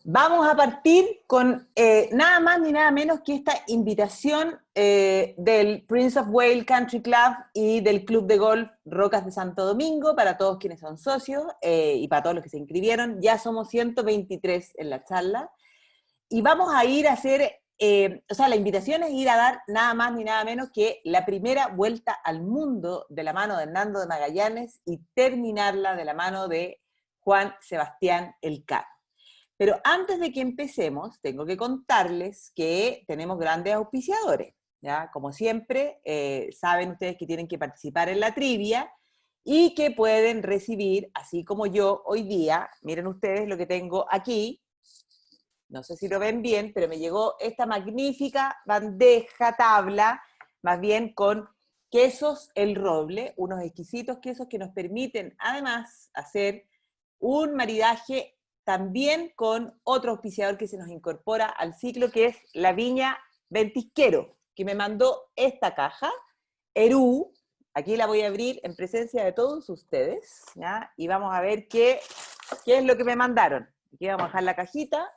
Vamos a partir con nada más ni nada menos que esta invitación del Prince of Wales Country Club y del Club de Golf Rocas de Santo Domingo, para todos quienes son socios y para todos los que se inscribieron. Ya somos 123 en la charla. Y vamos a ir a hacer, la invitación es ir a dar nada más ni nada menos que la primera vuelta al mundo de la mano de Hernando de Magallanes y terminarla de la mano de Juan Sebastián Elcano. Pero antes de que empecemos, tengo que contarles que tenemos grandes auspiciadores, ¿ya? Como siempre, saben ustedes que tienen que participar en la trivia y que pueden recibir, así como yo hoy día, miren ustedes lo que tengo aquí, no sé si lo ven bien, pero me llegó esta magnífica bandeja, tabla, más bien con quesos El Roble, unos exquisitos quesos que nos permiten además hacer un maridaje también con otro auspiciador que se nos incorpora al ciclo, que es la Viña Ventisquero, que me mandó esta caja, Erú. Aquí la voy a abrir en presencia de todos ustedes, ¿ya? Y vamos a ver qué es lo que me mandaron. Aquí vamos a dejar la cajita,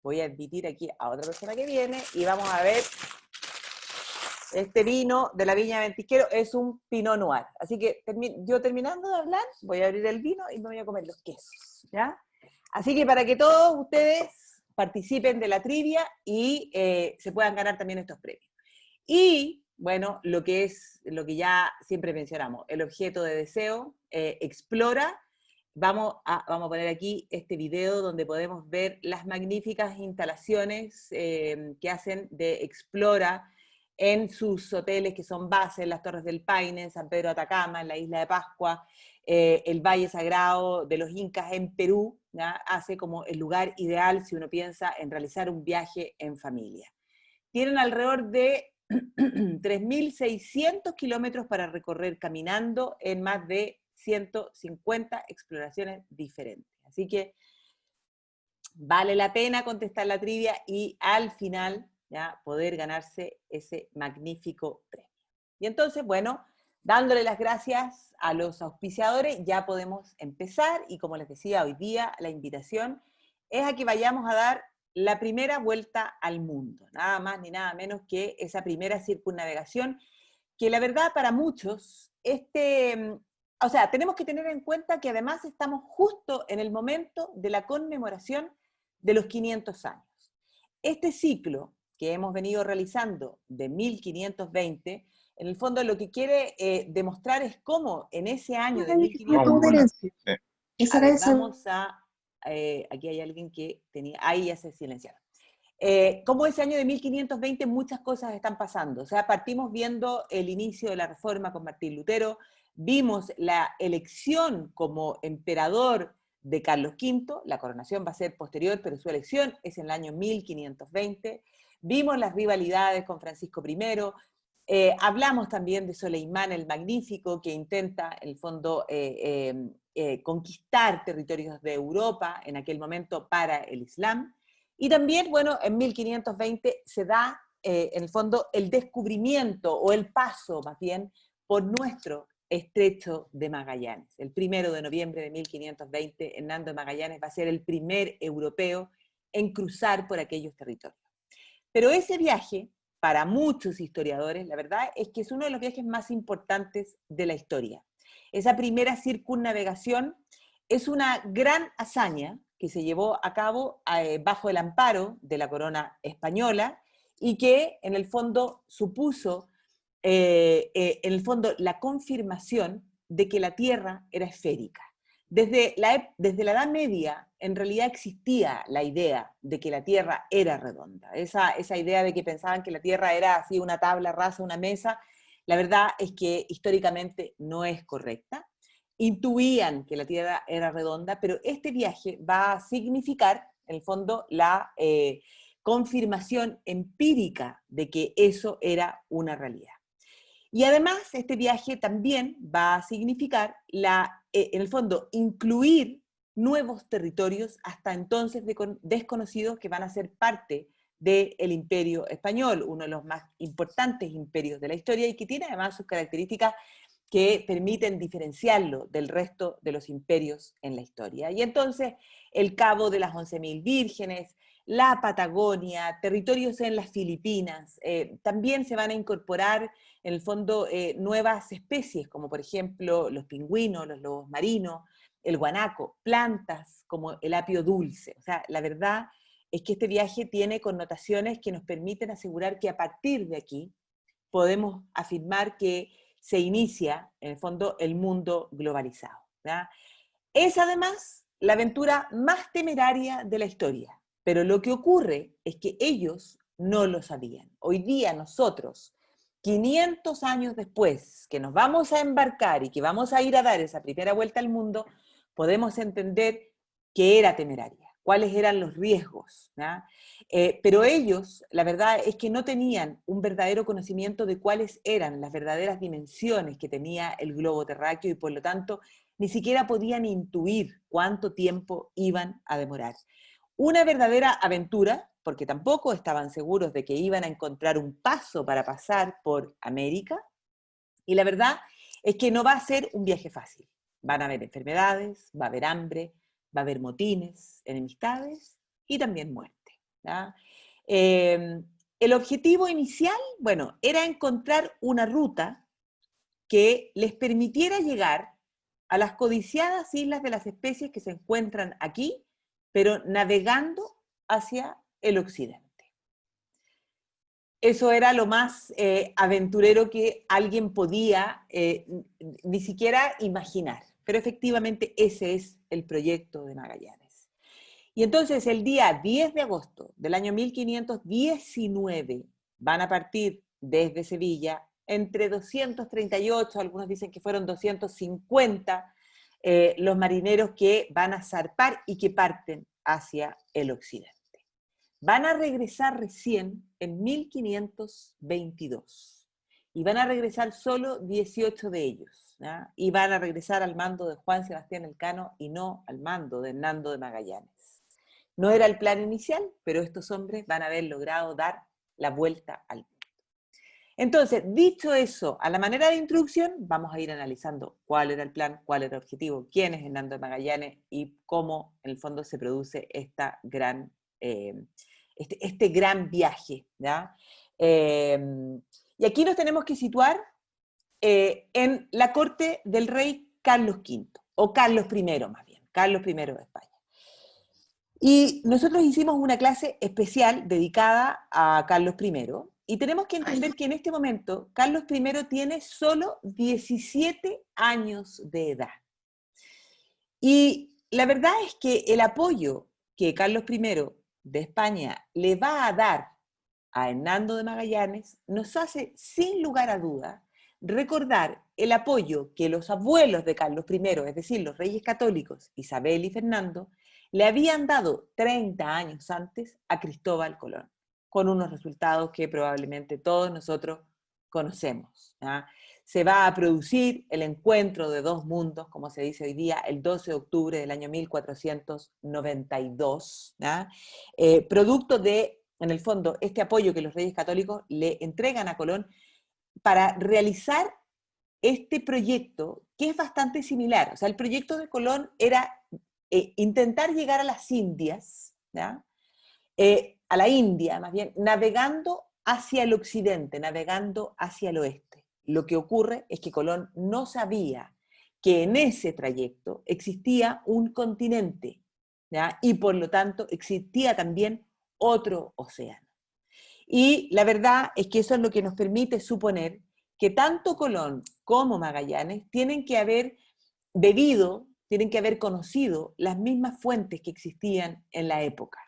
voy a admitir aquí a otra persona que viene, y vamos a ver, este vino de la Viña Ventisquero es un Pinot Noir. Así que yo terminando de hablar, voy a abrir el vino y me voy a comer los quesos, ¿ya? Así que para que todos ustedes participen de la trivia y se puedan ganar también estos premios. Y, bueno, lo que ya siempre mencionamos, el objeto de deseo, Explora. Vamos a poner aquí este video donde podemos ver las magníficas instalaciones que hacen de Explora en sus hoteles que son bases, las Torres del Paine, en San Pedro de Atacama, en la Isla de Pascua, el Valle Sagrado de los Incas en Perú, ¿ya? Hace como el lugar ideal si uno piensa en realizar un viaje en familia. Tienen alrededor de 3.600 kilómetros para recorrer caminando en más de 150 exploraciones diferentes. Así que vale la pena contestar la trivia y al final ya poder ganarse ese magnífico premio. Y entonces, bueno, dándole las gracias a los auspiciadores, ya podemos empezar, y como les decía, hoy día la invitación es a que vayamos a dar la primera vuelta al mundo, nada más ni nada menos que esa primera circunnavegación, que la verdad para muchos, tenemos que tener en cuenta que además estamos justo en el momento de la conmemoración de los 500 años. Este ciclo que hemos venido realizando de 1520, en el fondo lo que quiere demostrar es cómo en ese año de 1520, aquí hay alguien que tenía, ahí ya se silenciaron. Como ese año de 1520 muchas cosas están pasando. O sea, partimos viendo el inicio de la Reforma con Martín Lutero, vimos la elección como emperador de Carlos V, la coronación va a ser posterior, pero su elección es en el año 1520, vimos las rivalidades con Francisco I, hablamos también de Soleimán el Magnífico, que intenta, en el fondo, conquistar territorios de Europa, en aquel momento para el Islam, y también, bueno, en 1520 se da, en el fondo, el descubrimiento, o el paso, más bien, por nuestro Estrecho de Magallanes. El 1 de noviembre de 1520, Hernando de Magallanes va a ser el primer europeo en cruzar por aquellos territorios. Pero ese viaje, para muchos historiadores, la verdad es que es uno de los viajes más importantes de la historia. Esa primera circunnavegación es una gran hazaña que se llevó a cabo bajo el amparo de la corona española y que en el fondo supuso la confirmación de que la Tierra era esférica. Desde la Edad Media, en realidad existía la idea de que la Tierra era redonda. Esa idea de que pensaban que la Tierra era así una tabla rasa, una mesa, la verdad es que históricamente no es correcta. Intuían que la Tierra era redonda, pero este viaje va a significar, en el fondo, la confirmación empírica de que eso era una realidad. Y además, este viaje también va a significar, en el fondo, incluir nuevos territorios hasta entonces desconocidos que van a ser parte del Imperio Español, uno de los más importantes imperios de la historia y que tiene además sus características que permiten diferenciarlo del resto de los imperios en la historia. Y entonces, el Cabo de las 11.000 Vírgenes, la Patagonia, territorios en las Filipinas. También se van a incorporar, en el fondo, nuevas especies, como por ejemplo los pingüinos, los lobos marinos, el guanaco, plantas como el apio dulce. O sea, la verdad es que este viaje tiene connotaciones que nos permiten asegurar que a partir de aquí podemos afirmar que se inicia, en el fondo, el mundo globalizado, ¿verdad? Es además la aventura más temeraria de la historia, pero lo que ocurre es que ellos no lo sabían. Hoy día nosotros, 500 años después, que nos vamos a embarcar y que vamos a ir a dar esa primera vuelta al mundo, podemos entender que era temeraria, cuáles eran los riesgos, ¿no? Pero ellos, la verdad es que no tenían un verdadero conocimiento de cuáles eran las verdaderas dimensiones que tenía el globo terráqueo y por lo tanto ni siquiera podían intuir cuánto tiempo iban a demorar. Una verdadera aventura, porque tampoco estaban seguros de que iban a encontrar un paso para pasar por América, y la verdad es que no va a ser un viaje fácil. Van a haber enfermedades, va a haber hambre, va a haber motines, enemistades y también muerte, ¿ya? El objetivo inicial, bueno, era encontrar una ruta que les permitiera llegar a las codiciadas islas de las especies que se encuentran aquí, pero navegando hacia el occidente. Eso era lo más aventurero que alguien podía ni siquiera imaginar, pero efectivamente ese es el proyecto de Magallanes. Y entonces el día 10 de agosto del año 1519 van a partir desde Sevilla entre 238, algunos dicen que fueron 250, los marineros que van a zarpar y que parten hacia el occidente. Van a regresar recién en 1522 y van a regresar solo 18 de ellos, ¿ya? Y van a regresar al mando de Juan Sebastián Elcano y no al mando de Hernando de Magallanes. No era el plan inicial, pero estos hombres van a haber logrado dar la vuelta al mundo. Entonces, dicho eso, a la manera de introducción, vamos a ir analizando cuál era el plan, cuál era el objetivo, quién es Hernando de Magallanes y cómo en el fondo se produce esta gran, este gran viaje, ¿ya? Y aquí nos tenemos que situar en la corte del rey Carlos V, o Carlos I más bien, Carlos I de España. Y nosotros hicimos una clase especial dedicada a Carlos I, y tenemos que entender que en este momento Carlos I tiene solo 17 años de edad. Y la verdad es que el apoyo que Carlos I de España le va a dar a Hernando de Magallanes nos hace, sin lugar a duda, recordar el apoyo que los abuelos de Carlos I, es decir, los reyes católicos, Isabel y Fernando, le habían dado 30 años antes a Cristóbal Colón, con unos resultados que probablemente todos nosotros conocemos, ¿ya? Se va a producir el encuentro de dos mundos, como se dice hoy día, el 12 de octubre del año 1492, ¿ya? Producto de, en el fondo, este apoyo que los reyes católicos le entregan a Colón para realizar este proyecto que es bastante similar. O sea, el proyecto de Colón era intentar llegar a las Indias, ¿ya? A la India más bien, navegando hacia el occidente, navegando hacia el oeste. Lo que ocurre es que Colón no sabía que en ese trayecto existía un continente, ¿ya? Y por lo tanto existía también otro océano. Y la verdad es que eso es lo que nos permite suponer que tanto Colón como Magallanes tienen que haber bebido, tienen que haber conocido las mismas fuentes que existían en la época.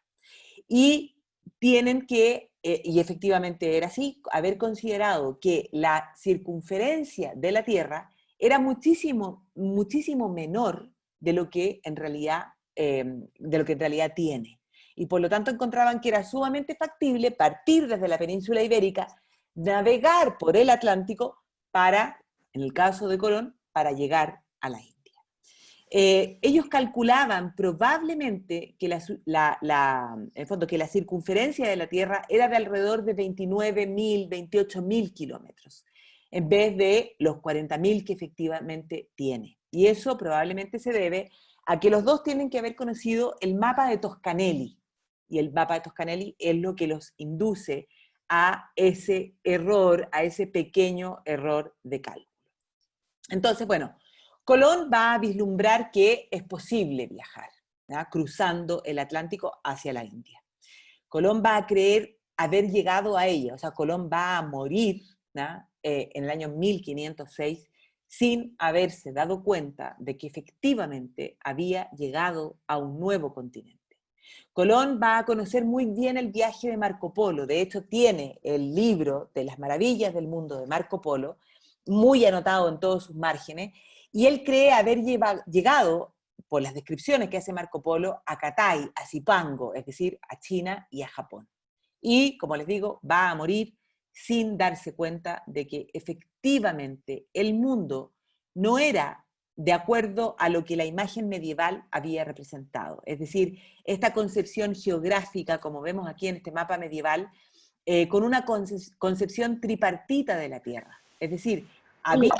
Y tienen que, y efectivamente era así, haber considerado que la circunferencia de la Tierra era muchísimo, muchísimo menor de lo que en realidad tiene. Y por lo tanto encontraban que era sumamente factible partir desde la península ibérica, navegar por el Atlántico para, en el caso de Colón, para llegar a la India. Ellos calculaban probablemente que en el fondo, que la circunferencia de la Tierra era de alrededor de 29.000, 28.000 kilómetros, en vez de los 40.000 que efectivamente tiene. Y eso probablemente se debe a que los dos tienen que haber conocido el mapa de Toscanelli, y el mapa de Toscanelli es lo que los induce a ese error, a ese pequeño error de cálculo. Entonces, bueno, Colón va a vislumbrar que es posible viajar, ¿ya?, cruzando el Atlántico hacia la India. Colón va a creer haber llegado a ella, o sea, Colón va a morir, ¿ya?, en el año 1506 sin haberse dado cuenta de que efectivamente había llegado a un nuevo continente. Colón va a conocer muy bien el viaje de Marco Polo, de hecho tiene el libro de las maravillas del mundo de Marco Polo, muy anotado en todos sus márgenes, y él cree haber llegado, por las descripciones que hace Marco Polo, a Cathay, a Zipango, es decir, a China y a Japón. Y, como les digo, va a morir sin darse cuenta de que efectivamente el mundo no era de acuerdo a lo que la imagen medieval había representado. Es decir, esta concepción geográfica, como vemos aquí en este mapa medieval, con una concepción tripartita de la Tierra. Es decir, había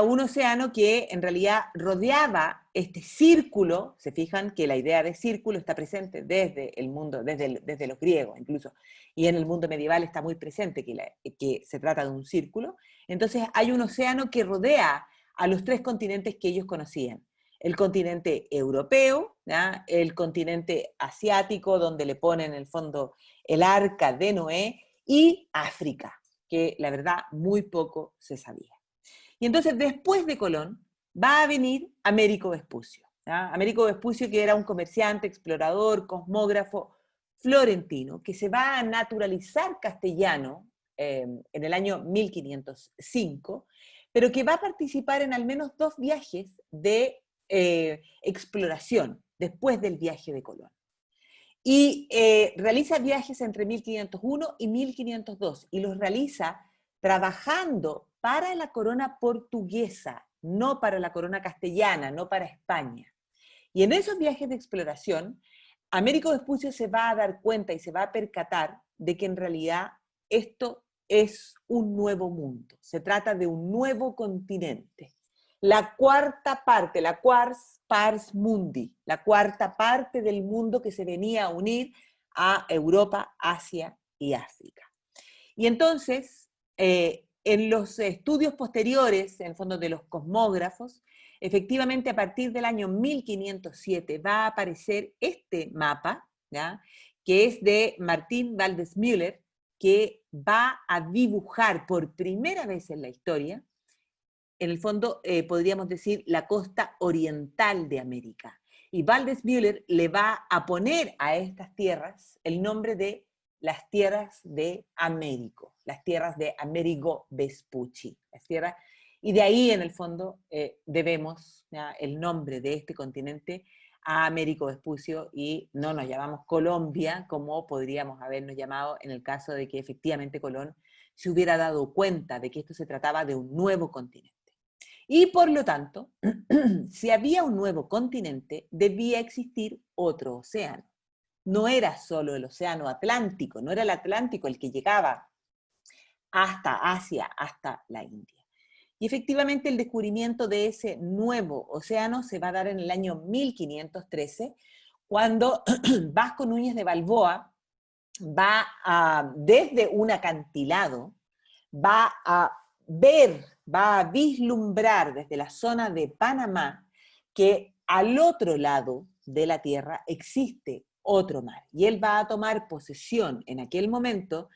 un océano que en realidad rodeaba este círculo. Se fijan que la idea de círculo está presente desde el mundo, desde los griegos incluso, y en el mundo medieval está muy presente que se trata de un círculo. Entonces hay un océano que rodea a los tres continentes que ellos conocían. El continente europeo, ¿ya?, el continente asiático, donde le ponen en el fondo el arca de Noé, y África, que la verdad muy poco se sabía. Y entonces después de Colón va a venir Américo Vespucio, ¿ya? Américo Vespucio, que era un comerciante, explorador, cosmógrafo florentino, que se va a naturalizar castellano en el año 1505, pero que va a participar en al menos 2 viajes de exploración después del viaje de Colón. Y realiza viajes entre 1501 y 1502, y los realiza trabajando para la corona portuguesa, no para la corona castellana, no para España. Y en esos viajes de exploración, Américo Vespucio se va a dar cuenta y se va a percatar de que en realidad esto es un nuevo mundo, se trata de un nuevo continente. La cuarta parte, la quars pars mundi, la cuarta parte del mundo que se venía a unir a Europa, Asia y África. Y entonces, en los estudios posteriores, en el fondo de los cosmógrafos, efectivamente a partir del año 1507 va a aparecer este mapa, ¿ya?, que es de Martín Valdes Müller, que va a dibujar por primera vez en la historia, en el fondo podríamos decir la costa oriental de América. Y Valdes Müller le va a poner a estas tierras el nombre de las tierras de Américo, las tierras de Amerigo Vespucci, las tierras, y de ahí en el fondo debemos, ¿ya?, el nombre de este continente a Américo Vespucio, y no nos llamamos Colombia como podríamos habernos llamado en el caso de que efectivamente Colón se hubiera dado cuenta de que esto se trataba de un nuevo continente. Y por lo tanto, si había un nuevo continente, debía existir otro océano. No era solo el océano Atlántico, no era el Atlántico el que llegaba hasta Asia, hasta la India. Y efectivamente el descubrimiento de ese nuevo océano se va a dar en el año 1513, cuando Vasco Núñez de Balboa va a, desde un acantilado, va a ver, va a vislumbrar desde la zona de Panamá que al otro lado de la Tierra existe otro mar. Y él va a tomar posesión en aquel momento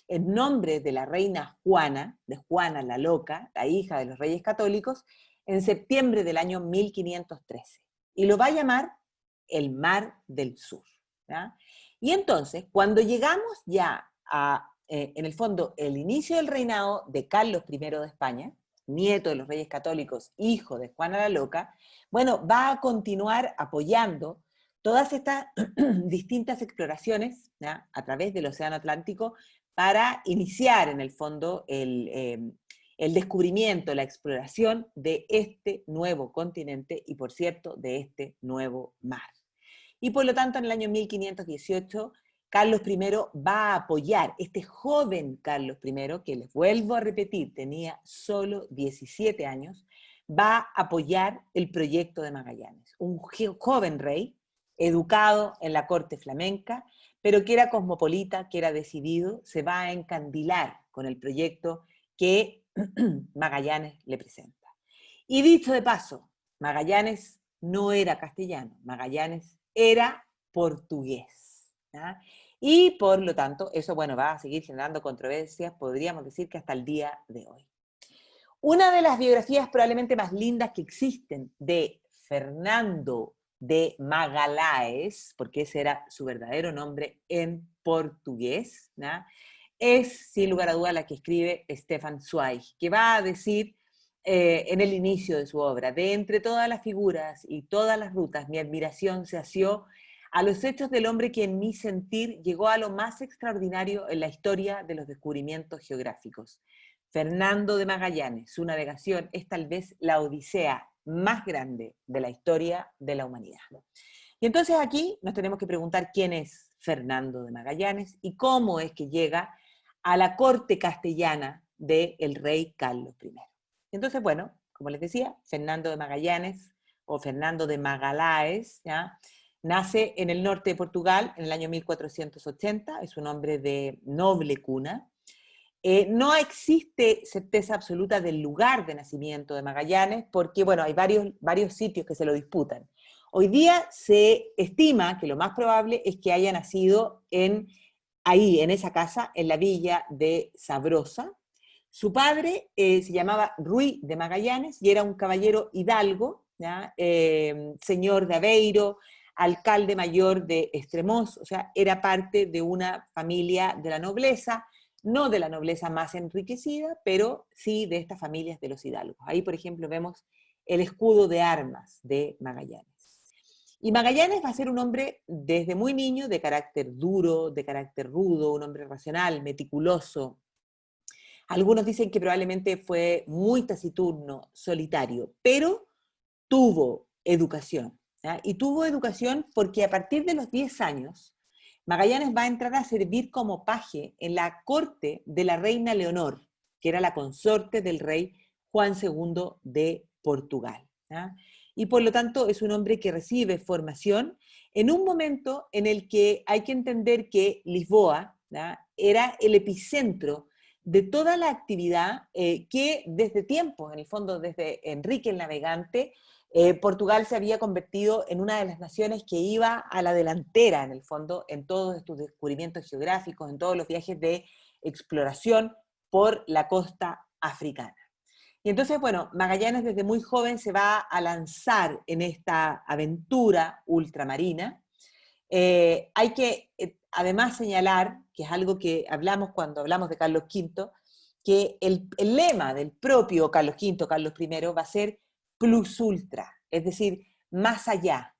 en nombre de la reina Juana, de Juana la Loca, la hija de los reyes católicos, en septiembre del año 1513. Y lo va a llamar el Mar del Sur, ¿ya? Y entonces, cuando llegamos ya a, en el fondo, el inicio del reinado de Carlos I de España, nieto de los reyes católicos, hijo de Juana la Loca, bueno, va a continuar apoyando todas estas distintas exploraciones, ¿ya?, a través del Océano Atlántico, para iniciar, en el fondo, el descubrimiento, la exploración de este nuevo continente y, por cierto, de este nuevo mar. Y por lo tanto, en el año 1518, Carlos I va a apoyar, este joven Carlos I, que les vuelvo a repetir, tenía solo 17 años, va a apoyar el proyecto de Magallanes. Un joven rey, educado en la corte flamenca, pero que era cosmopolita, que era decidido, se va a encandilar con el proyecto que Magallanes le presenta. Y dicho de paso, Magallanes no era castellano, Magallanes era portugués, ¿ya? Y por lo tanto, eso bueno, va a seguir generando controversias, podríamos decir que hasta el día de hoy. Una de las biografías probablemente más lindas que existen de Fernando de Magalhães, porque ese era su verdadero nombre en portugués, ¿no?, es sin lugar a duda la que escribe Stefan Zweig, que va a decir en el inicio de su obra: de entre todas las figuras y todas las rutas, mi admiración se asió a los hechos del hombre que en mi sentir llegó a lo más extraordinario en la historia de los descubrimientos geográficos. Fernando de Magallanes, su navegación es tal vez la odisea más grande de la historia de la humanidad. Y entonces aquí nos tenemos que preguntar quién es Fernando de Magallanes y cómo es que llega a la corte castellana del rey Carlos I. Entonces, bueno, como les decía, Fernando de Magallanes o Fernando de Magalhães, ¿ya?, nace en el norte de Portugal en el año 1480, es un hombre de noble cuna. No existe certeza absoluta del lugar de nacimiento de Magallanes porque, bueno, hay varios sitios que se lo disputan. Hoy día se estima que lo más probable es que haya nacido ahí, en esa casa, en la villa de Sabrosa. Su padre se llamaba Ruy de Magallanes y era un caballero hidalgo, ¿ya?, señor de Aveiro, alcalde mayor de Estremoz, o sea, era parte de una familia de la nobleza, no de la nobleza más enriquecida, pero sí de estas familias de los hidalgos. Ahí, por ejemplo, vemos el escudo de armas de Magallanes. Y Magallanes va a ser un hombre desde muy niño de carácter duro, de carácter rudo, un hombre racional, meticuloso. Algunos dicen que probablemente fue muy taciturno, solitario, pero tuvo educación, ¿ya? Y tuvo educación porque a partir de los 10 años, Magallanes va a entrar a servir como paje en la corte de la reina Leonor, que era la consorte del rey Juan II de Portugal, ¿ya? Y por lo tanto es un hombre que recibe formación en un momento en el que hay que entender que Lisboa, ¿ya?, era el epicentro de toda la actividad que desde tiempos, en el fondo desde Enrique el Navegante, Portugal se había convertido en una de las naciones que iba a la delantera, en el fondo, en todos estos descubrimientos geográficos, en todos los viajes de exploración por la costa africana. Y entonces, bueno, Magallanes desde muy joven se va a lanzar en esta aventura ultramarina. Hay que además señalar, que es algo que hablamos cuando hablamos de Carlos V, que el lema del propio Carlos V, Carlos I, va a ser plus ultra, es decir, más allá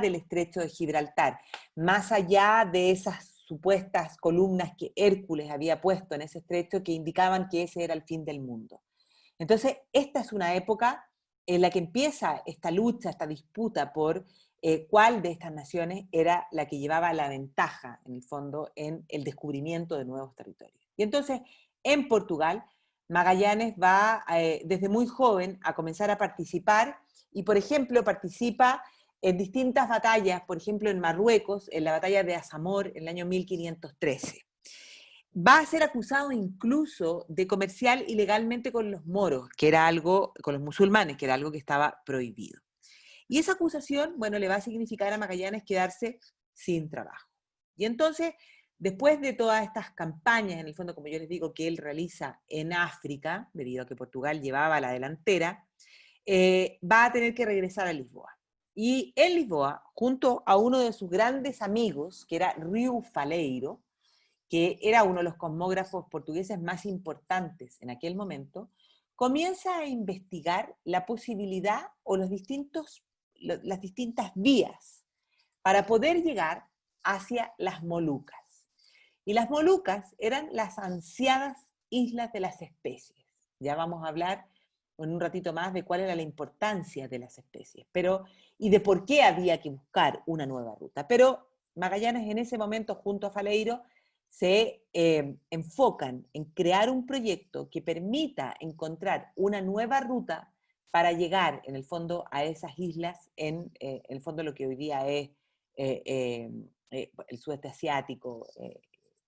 del estrecho de Gibraltar, más allá de esas supuestas columnas que Hércules había puesto en ese estrecho que indicaban que ese era el fin del mundo. Entonces, esta es una época en la que empieza esta lucha, esta disputa por cuál de estas naciones era la que llevaba la ventaja, en el fondo, en el descubrimiento de nuevos territorios. Y entonces, en Portugal, Magallanes va desde muy joven a comenzar a participar y, por ejemplo, participa en distintas batallas, por ejemplo, en Marruecos, en la batalla de Azamor en el año 1513. Va a ser acusado incluso de comerciar ilegalmente con los moros, que era algo, con los musulmanes, que era algo que estaba prohibido. Y esa acusación, bueno, le va a significar a Magallanes quedarse sin trabajo. Y entonces, después de todas estas campañas, en el fondo, como yo les digo, que él realiza en África, debido a que Portugal llevaba la delantera, va a tener que regresar a Lisboa. Y en Lisboa, junto a uno de sus grandes amigos, que era Riu Faleiro, que era uno de los cosmógrafos portugueses más importantes en aquel momento, comienza a investigar la posibilidad o las distintas vías para poder llegar hacia las Molucas. Y las Molucas eran las ansiadas islas de las especies. Ya vamos a hablar en un ratito más de cuál era la importancia de las especies, y de por qué había que buscar una nueva ruta. Pero Magallanes en ese momento, junto a Faleiro, se enfocan en crear un proyecto que permita encontrar una nueva ruta para llegar, en el fondo, a esas islas, en el fondo lo que hoy día es el sudeste asiático,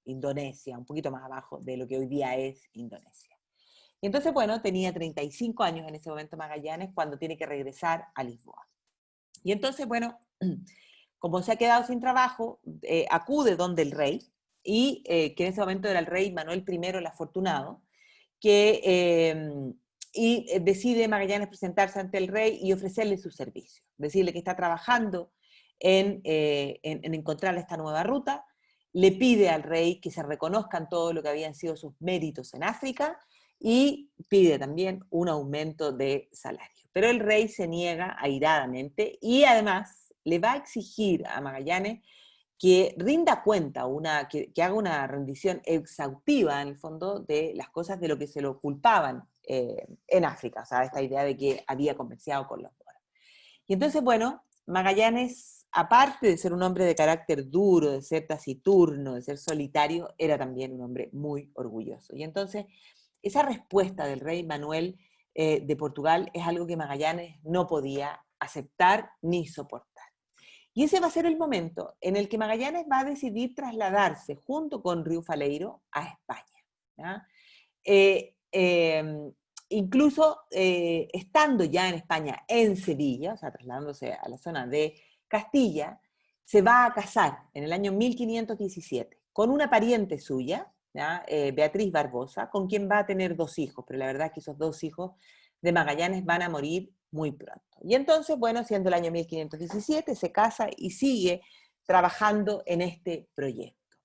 Indonesia, un poquito más abajo de lo que hoy día es Indonesia. Y entonces, bueno, tenía 35 años en ese momento Magallanes cuando tiene que regresar a Lisboa. Y entonces, bueno, como se ha quedado sin trabajo, acude donde el rey, y que en ese momento era el rey Manuel I el Afortunado, y decide Magallanes presentarse ante el rey y ofrecerle su servicio, decirle que está trabajando en encontrar esta nueva ruta, le pide al rey que se reconozcan todo lo que habían sido sus méritos en África y pide también un aumento de salario. Pero el rey se niega airadamente y además le va a exigir a Magallanes que rinda cuenta, que haga una rendición exhaustiva, en el fondo, de las cosas de lo que se lo culpaban en África, o sea, esta idea de que había comerciado con los moros. Y entonces, bueno, Magallanes, aparte de ser un hombre de carácter duro, de ser taciturno, de ser solitario, era también un hombre muy orgulloso. Y entonces, esa respuesta del rey Manuel de Portugal es algo que Magallanes no podía aceptar ni soportar. Y ese va a ser el momento en el que Magallanes va a decidir trasladarse junto con Río Faleiro a España. ¿Ya? Incluso estando ya en España, en Sevilla, o sea, trasladándose a la zona de Castilla, se va a casar en el año 1517 con una pariente suya, ¿ya? Beatriz Barbosa, con quien va a tener 2 hijos, pero la verdad es que esos 2 hijos de Magallanes van a morir muy pronto. Y entonces, bueno, siendo el año 1517, se casa y sigue trabajando en este proyecto.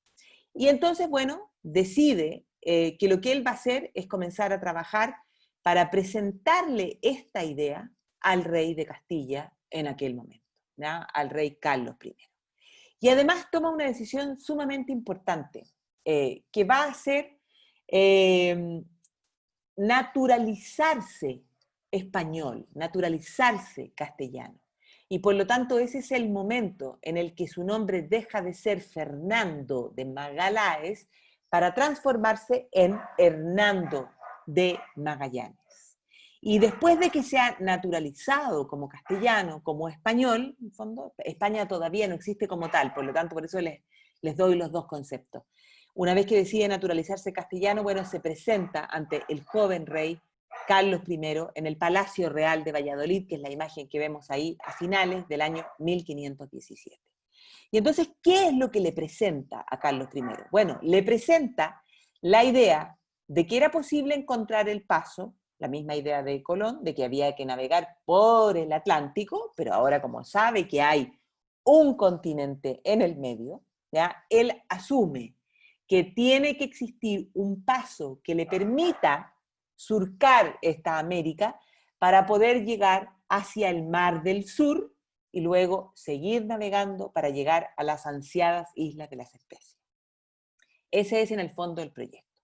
Y entonces, bueno, decide que lo que él va a hacer es comenzar a trabajar para presentarle esta idea al rey de Castilla en aquel momento, ¿ya? Al rey Carlos I. Y además toma una decisión sumamente importante, que va a ser naturalizarse español, naturalizarse castellano. Y por lo tanto ese es el momento en el que su nombre deja de ser Fernando de Magallanes para transformarse en Hernando de Magallanes. Y después de que se ha naturalizado como castellano, como español, en fondo, España todavía no existe como tal, por lo tanto por eso les doy los 2 conceptos. Una vez que decide naturalizarse castellano, bueno, se presenta ante el joven rey Carlos I en el Palacio Real de Valladolid, que es la imagen que vemos ahí a finales del año 1517. Y entonces, ¿qué es lo que le presenta a Carlos I? Bueno, le presenta la idea de que era posible encontrar el paso, la misma idea de Colón, de que había que navegar por el Atlántico, pero ahora como sabe que hay un continente en el medio, ¿ya? Él asume que tiene que existir un paso que le permita surcar esta América para poder llegar hacia el Mar del Sur y luego seguir navegando para llegar a las ansiadas Islas de las Especies. Ese es en el fondo el proyecto.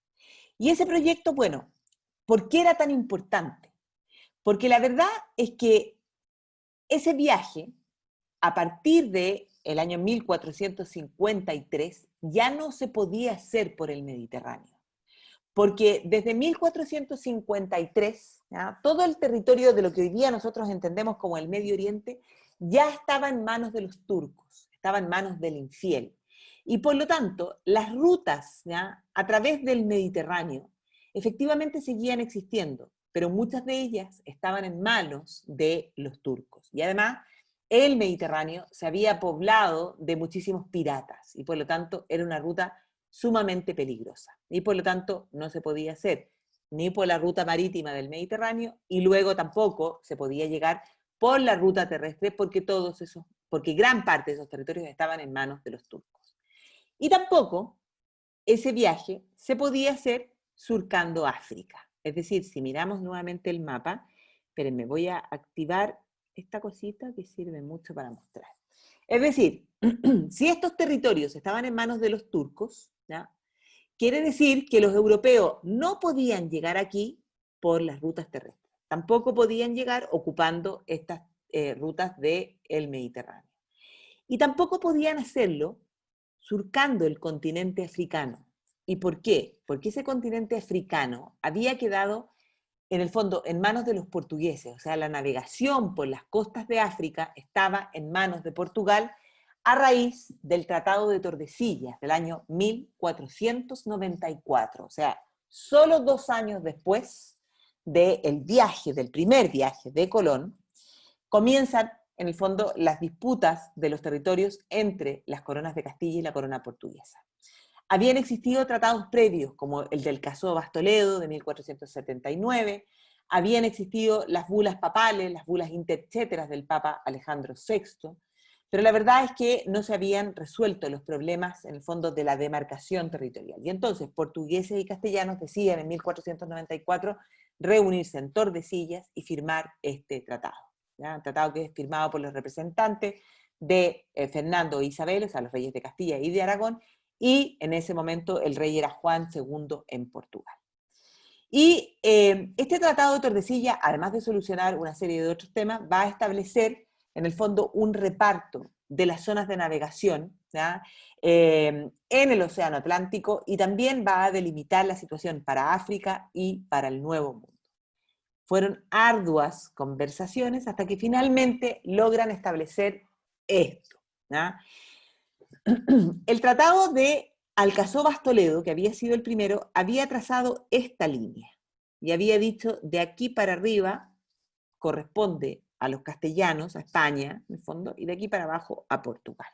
Y ese proyecto, bueno, ¿por qué era tan importante? Porque la verdad es que ese viaje, a partir del año 1453, ya no se podía hacer por el Mediterráneo. Porque desde 1453, ¿ya? Todo el territorio de lo que hoy día nosotros entendemos como el Medio Oriente ya estaba en manos de los turcos, estaba en manos del infiel. Y por lo tanto, las rutas, ¿ya? A través del Mediterráneo efectivamente seguían existiendo, pero muchas de ellas estaban en manos de los turcos. Y además, el Mediterráneo se había poblado de muchísimos piratas y por lo tanto era una ruta sumamente peligrosa y por lo tanto no se podía hacer ni por la ruta marítima del Mediterráneo y luego tampoco se podía llegar por la ruta terrestre porque gran parte de esos territorios estaban en manos de los turcos. Y tampoco ese viaje se podía hacer surcando África. Es decir, si miramos nuevamente el mapa, espérenme, voy a activar esta cosita que sirve mucho para mostrar. Es decir, si estos territorios estaban en manos de los turcos, ¿ya? Quiere decir que los europeos no podían llegar aquí por las rutas terrestres. Tampoco podían llegar ocupando estas rutas del Mediterráneo. Y tampoco podían hacerlo surcando el continente africano. ¿Y por qué? Porque ese continente africano había quedado en el fondo, en manos de los portugueses. O sea, la navegación por las costas de África estaba en manos de Portugal a raíz del Tratado de Tordesillas del año 1494. O sea, solo 2 años después del viaje, del primer viaje de Colón, comienzan, en el fondo, las disputas de los territorios entre las coronas de Castilla y la corona portuguesa. Habían existido tratados previos, como el del Casó-Bastoledo de 1479, habían existido las bulas papales, las bulas interetcéteras del Papa Alejandro VI, pero la verdad es que no se habían resuelto los problemas, en el fondo, de la demarcación territorial. Y entonces, portugueses y castellanos deciden en 1494 reunirse en Tordesillas y firmar este tratado. ¿Ya? Un tratado que es firmado por los representantes de Fernando e Isabel, o sea, los reyes de Castilla y de Aragón, y en ese momento el rey era Juan II en Portugal. Y este Tratado de Tordesillas, además de solucionar una serie de otros temas, va a establecer, en el fondo, un reparto de las zonas de navegación, ¿ya? En el Océano Atlántico, y también va a delimitar la situación para África y para el Nuevo Mundo. Fueron arduas conversaciones hasta que finalmente logran establecer esto, ¿ya? El tratado de Alcazó-Bastoledo, que había sido el primero, había trazado esta línea y había dicho, de aquí para arriba corresponde a los castellanos, a España, en el fondo, y de aquí para abajo a Portugal.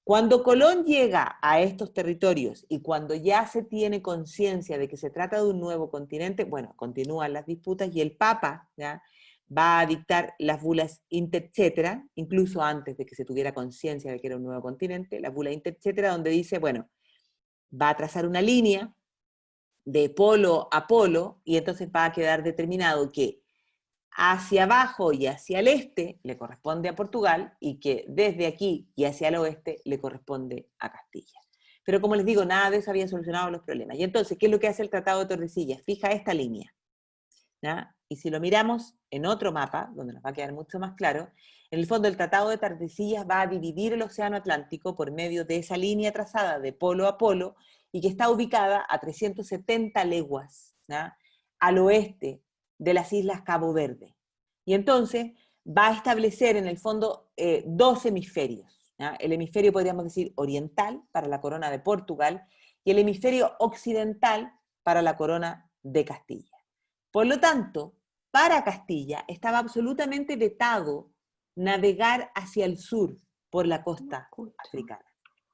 Cuando Colón llega a estos territorios y cuando ya se tiene conciencia de que se trata de un nuevo continente, bueno, continúan las disputas y el Papa, ¿ya?, va a dictar las bulas interetcétera, incluso antes de que se tuviera conciencia de que era un nuevo continente, la bula interetcétera, donde dice, bueno, va a trazar una línea de polo a polo, y entonces va a quedar determinado que hacia abajo y hacia el este le corresponde a Portugal, y que desde aquí y hacia el oeste le corresponde a Castilla. Pero como les digo, nada de eso había solucionado los problemas. Y entonces, ¿qué es lo que hace el Tratado de Tordesillas? Fija esta línea, ¿ya? Y si lo miramos en otro mapa, donde nos va a quedar mucho más claro, en el fondo el Tratado de Tordesillas va a dividir el Océano Atlántico por medio de esa línea trazada de polo a polo y que está ubicada a 370 leguas, ¿ya?, al oeste de las islas Cabo Verde. Y entonces va a establecer en el fondo 2 hemisferios, ¿ya? El hemisferio, podríamos decir, oriental para la corona de Portugal y el hemisferio occidental para la corona de Castilla. Por lo tanto, para Castilla estaba absolutamente vetado navegar hacia el sur por la costa africana.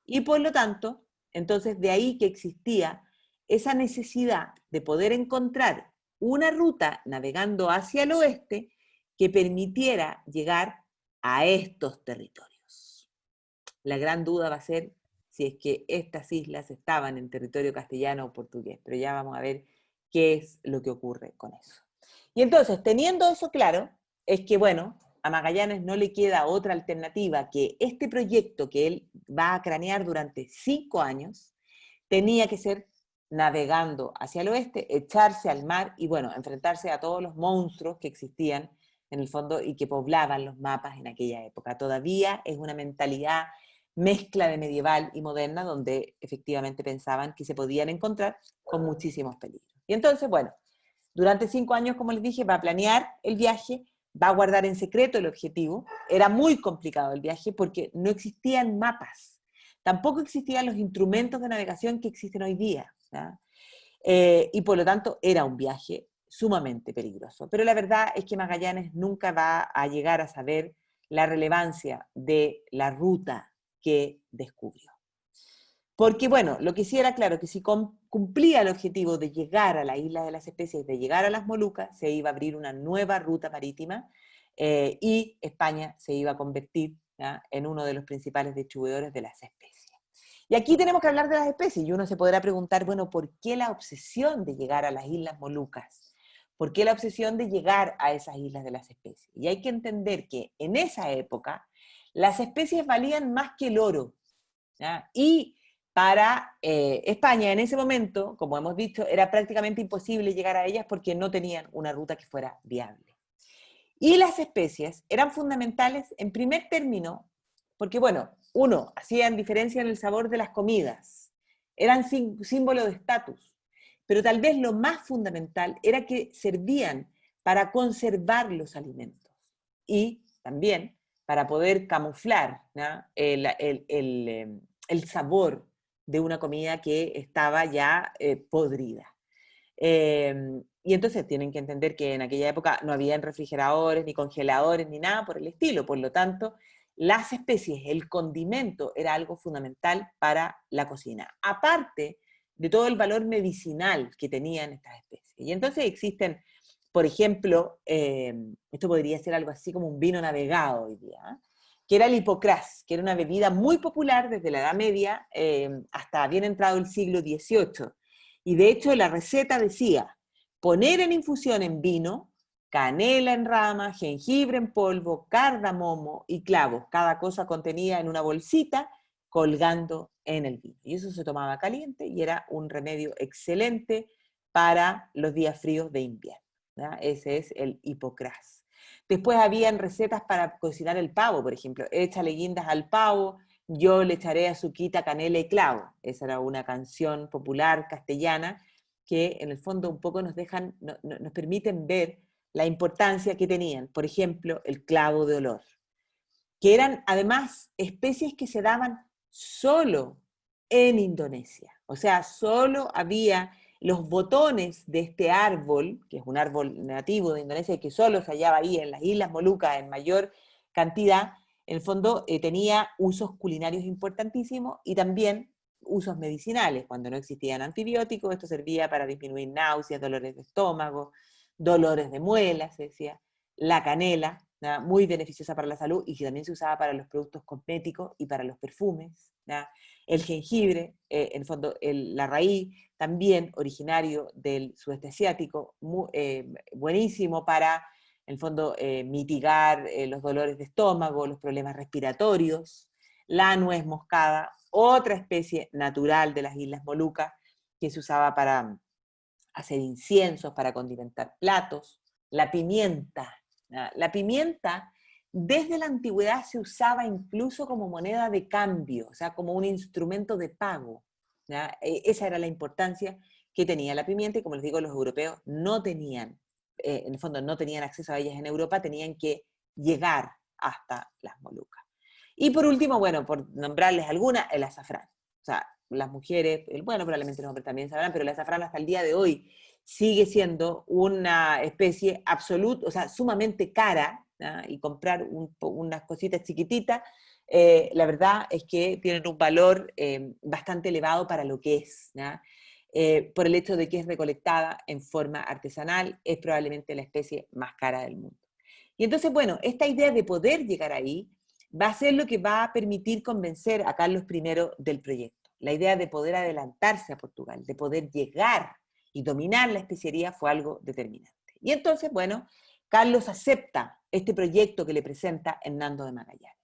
Y por lo tanto, entonces de ahí que existía esa necesidad de poder encontrar una ruta navegando hacia el oeste que permitiera llegar a estos territorios. La gran duda va a ser si es que estas islas estaban en territorio castellano o portugués, pero ya vamos a ver qué es lo que ocurre con eso. Y entonces, teniendo eso claro, es que, bueno, a Magallanes no le queda otra alternativa que este proyecto que él va a cranear durante 5 años, tenía que ser navegando hacia el oeste, echarse al mar y, bueno, enfrentarse a todos los monstruos que existían en el fondo y que poblaban los mapas en aquella época. Todavía es una mentalidad mezcla de medieval y moderna, donde efectivamente pensaban que se podían encontrar con muchísimos peligros. Y entonces, bueno, durante 5 años, como les dije, va a planear el viaje, va a guardar en secreto el objetivo. Era muy complicado el viaje porque no existían mapas, tampoco existían los instrumentos de navegación que existen hoy día, ¿ya? Y por lo tanto era un viaje sumamente peligroso. Pero la verdad es que Magallanes nunca va a llegar a saber la relevancia de la ruta que descubrió. Porque, bueno, lo que sí era claro, que si cumplía el objetivo de llegar a la isla de las especies, de llegar a las Molucas, se iba a abrir una nueva ruta marítima y España se iba a convertir, ¿ya?, en uno de los principales distribuidores de las especies. Y aquí tenemos que hablar de las especies, y uno se podrá preguntar, bueno, ¿por qué la obsesión de llegar a las Islas Molucas? ¿Por qué la obsesión de llegar a esas islas de las especies? Y hay que entender que en esa época las especies valían más que el oro, ¿ya? Y para España en ese momento, como hemos dicho, era prácticamente imposible llegar a ellas porque no tenían una ruta que fuera viable. Y las especies eran fundamentales en primer término porque, bueno, uno, hacían diferencia en el sabor de las comidas, eran símbolo de estatus, pero tal vez lo más fundamental era que servían para conservar los alimentos y también para poder camuflar, ¿no?, el sabor de una comida que estaba ya podrida. Y entonces tienen que entender que en aquella época no habían refrigeradores, ni congeladores, ni nada por el estilo. Por lo tanto, las especies, el condimento era algo fundamental para la cocina. Aparte de todo el valor medicinal que tenían estas especies. Y entonces existen, por ejemplo, esto podría ser algo así como un vino navegado hoy día, ¿eh?, que era el hipocrás, que era una bebida muy popular desde la Edad Media hasta bien entrado el siglo XVIII. Y de hecho la receta decía, poner en infusión en vino, canela en rama, jengibre en polvo, cardamomo y clavos, cada cosa contenida en una bolsita colgando en el vino. Y eso se tomaba caliente y era un remedio excelente para los días fríos de invierno, ¿ya? Ese es el hipocrás. Después habían recetas para cocinar el pavo, por ejemplo, échale guindas al pavo, yo le echaré azuquita, canela y clavo. Esa era una canción popular castellana que en el fondo un poco nos permiten ver la importancia que tenían, por ejemplo, el clavo de olor, que eran además especies que se daban solo en Indonesia. O sea, solo había los botones de este árbol, que es un árbol nativo de Indonesia y que solo se hallaba ahí en las Islas Molucas en mayor cantidad. En el fondo tenía usos culinarios importantísimos y también usos medicinales. Cuando no existían antibióticos, esto servía para disminuir náuseas, dolores de estómago, dolores de muelas, se decía. La canela, ¿ya?, muy beneficiosa para la salud y que también se usaba para los productos cosméticos y para los perfumes, ¿ya? El jengibre, en el fondo, la raíz, también originario del sudeste asiático, buenísimo para, en el fondo, mitigar los dolores de estómago, los problemas respiratorios. La nuez moscada, otra especie natural de las Islas Molucas, que se usaba para hacer inciensos, para condimentar platos. La pimienta. La pimienta desde la antigüedad se usaba incluso como moneda de cambio, o sea, como un instrumento de pago, ¿ya? Esa era la importancia que tenía la pimienta y como les digo, los europeos no tenían, en el fondo no tenían acceso a ellas en Europa, tenían que llegar hasta las Molucas. Y por último, bueno, por nombrarles alguna, el azafrán. O sea, las mujeres, bueno, probablemente los hombres también sabrán, pero el azafrán hasta el día de hoy sigue siendo una especie absoluta, o sea, sumamente cara, ¿ya?, y comprar unas cositas chiquititas, la verdad es que tienen un valor bastante elevado para lo que es, ¿ya? Por el hecho de que es recolectada en forma artesanal, es probablemente la especie más cara del mundo. Y entonces, bueno, esta idea de poder llegar ahí va a ser lo que va a permitir convencer a Carlos I del proyecto. La idea de poder adelantarse a Portugal, de poder llegar y dominar la especiería fue algo determinante. Y entonces, bueno, Carlos acepta este proyecto que le presenta Hernando de Magallanes.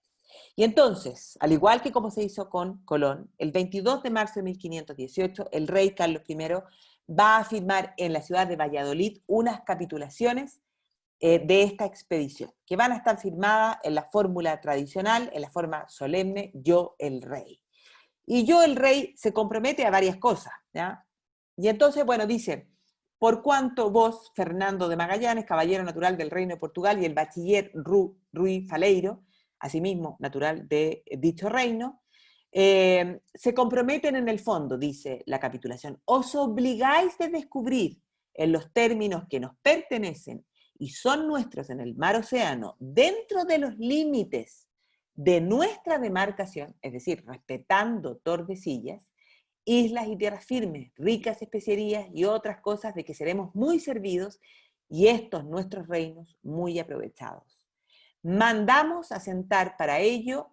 Y entonces, al igual que como se hizo con Colón, el 22 de marzo de 1518, el rey Carlos I va a firmar en la ciudad de Valladolid unas capitulaciones de esta expedición, que van a estar firmadas en la fórmula tradicional, en la forma solemne, yo el rey. Y yo el rey se compromete a varias cosas, ¿ya? Y entonces, bueno, dice, por cuanto vos, Fernando de Magallanes, caballero natural del Reino de Portugal, y el bachiller Ruy Faleiro, asimismo natural de dicho reino, se comprometen en el fondo, dice la capitulación, os obligáis de descubrir en los términos que nos pertenecen y son nuestros en el mar océano, dentro de los límites de nuestra demarcación, es decir, respetando Tordesillas, islas y tierras firmes, ricas especierías y otras cosas de que seremos muy servidos y estos nuestros reinos muy aprovechados. Mandamos asentar para ello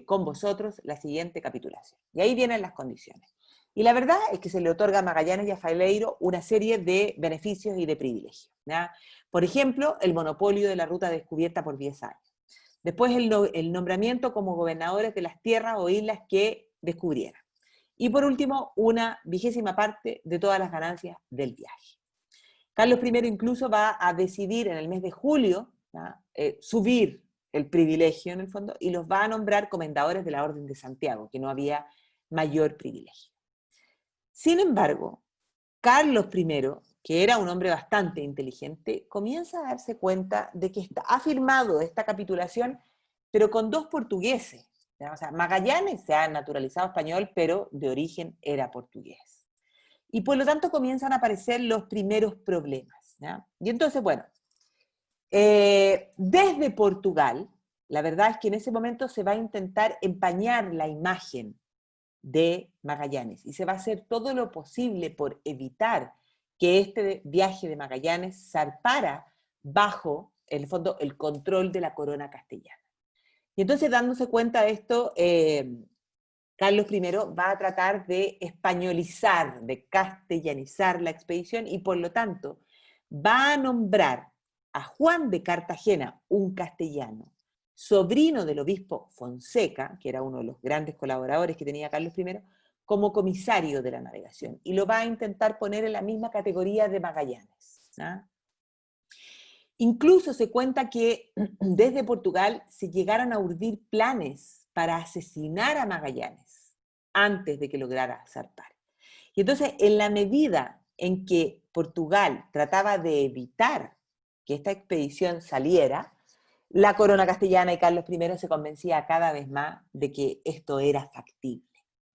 con vosotros la siguiente capitulación. Y ahí vienen las condiciones. Y la verdad es que se le otorga a Magallanes y a Faleiro una serie de beneficios y de privilegios, ¿ya? Por ejemplo, el monopolio de la ruta descubierta por 10 años. Después el nombramiento como gobernadores de las tierras o islas que descubrieran. Y por último, una 20ª parte de todas las ganancias del viaje. Carlos I incluso va a decidir en el mes de julio, ¿ya?, subir el privilegio en el fondo y los va a nombrar comendadores de la Orden de Santiago, que no había mayor privilegio. Sin embargo, Carlos I, que era un hombre bastante inteligente, comienza a darse cuenta de que ha firmado esta capitulación, pero con dos portugueses. ¿Ya? O sea, Magallanes se ha naturalizado español, pero de origen era portugués. Y por lo tanto comienzan a aparecer los primeros problemas. ¿Ya? Y entonces, bueno, desde Portugal, la verdad es que en ese momento se va a intentar empañar la imagen de Magallanes y se va a hacer todo lo posible por evitar que este viaje de Magallanes zarpara bajo, en el fondo, el control de la corona castellana. Y entonces, dándose cuenta de esto, Carlos I va a tratar de españolizar, de castellanizar la expedición y por lo tanto va a nombrar a Juan de Cartagena, un castellano, sobrino del obispo Fonseca, que era uno de los grandes colaboradores que tenía Carlos I, como comisario de la navegación y lo va a intentar poner en la misma categoría de Magallanes. ¿No? Incluso se cuenta que desde Portugal se llegaran a urdir planes para asesinar a Magallanes antes de que lograra zarpar. Y entonces, en la medida en que Portugal trataba de evitar que esta expedición saliera, la corona castellana y Carlos I se convencía cada vez más de que esto era factible.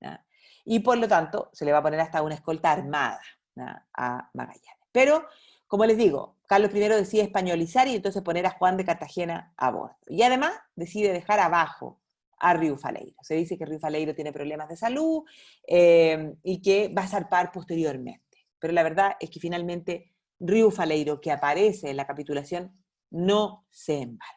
¿No? Y por lo tanto, se le va a poner hasta una escolta armada, ¿no?, a Magallanes. Pero, como les digo, Carlos I decide españolizar y entonces poner a Juan de Cartagena a bordo. Y además decide dejar abajo a Río Faleiro. Se dice que Río Faleiro tiene problemas de salud y que va a zarpar posteriormente. Pero la verdad es que finalmente Río Faleiro, que aparece en la capitulación, no se embarca.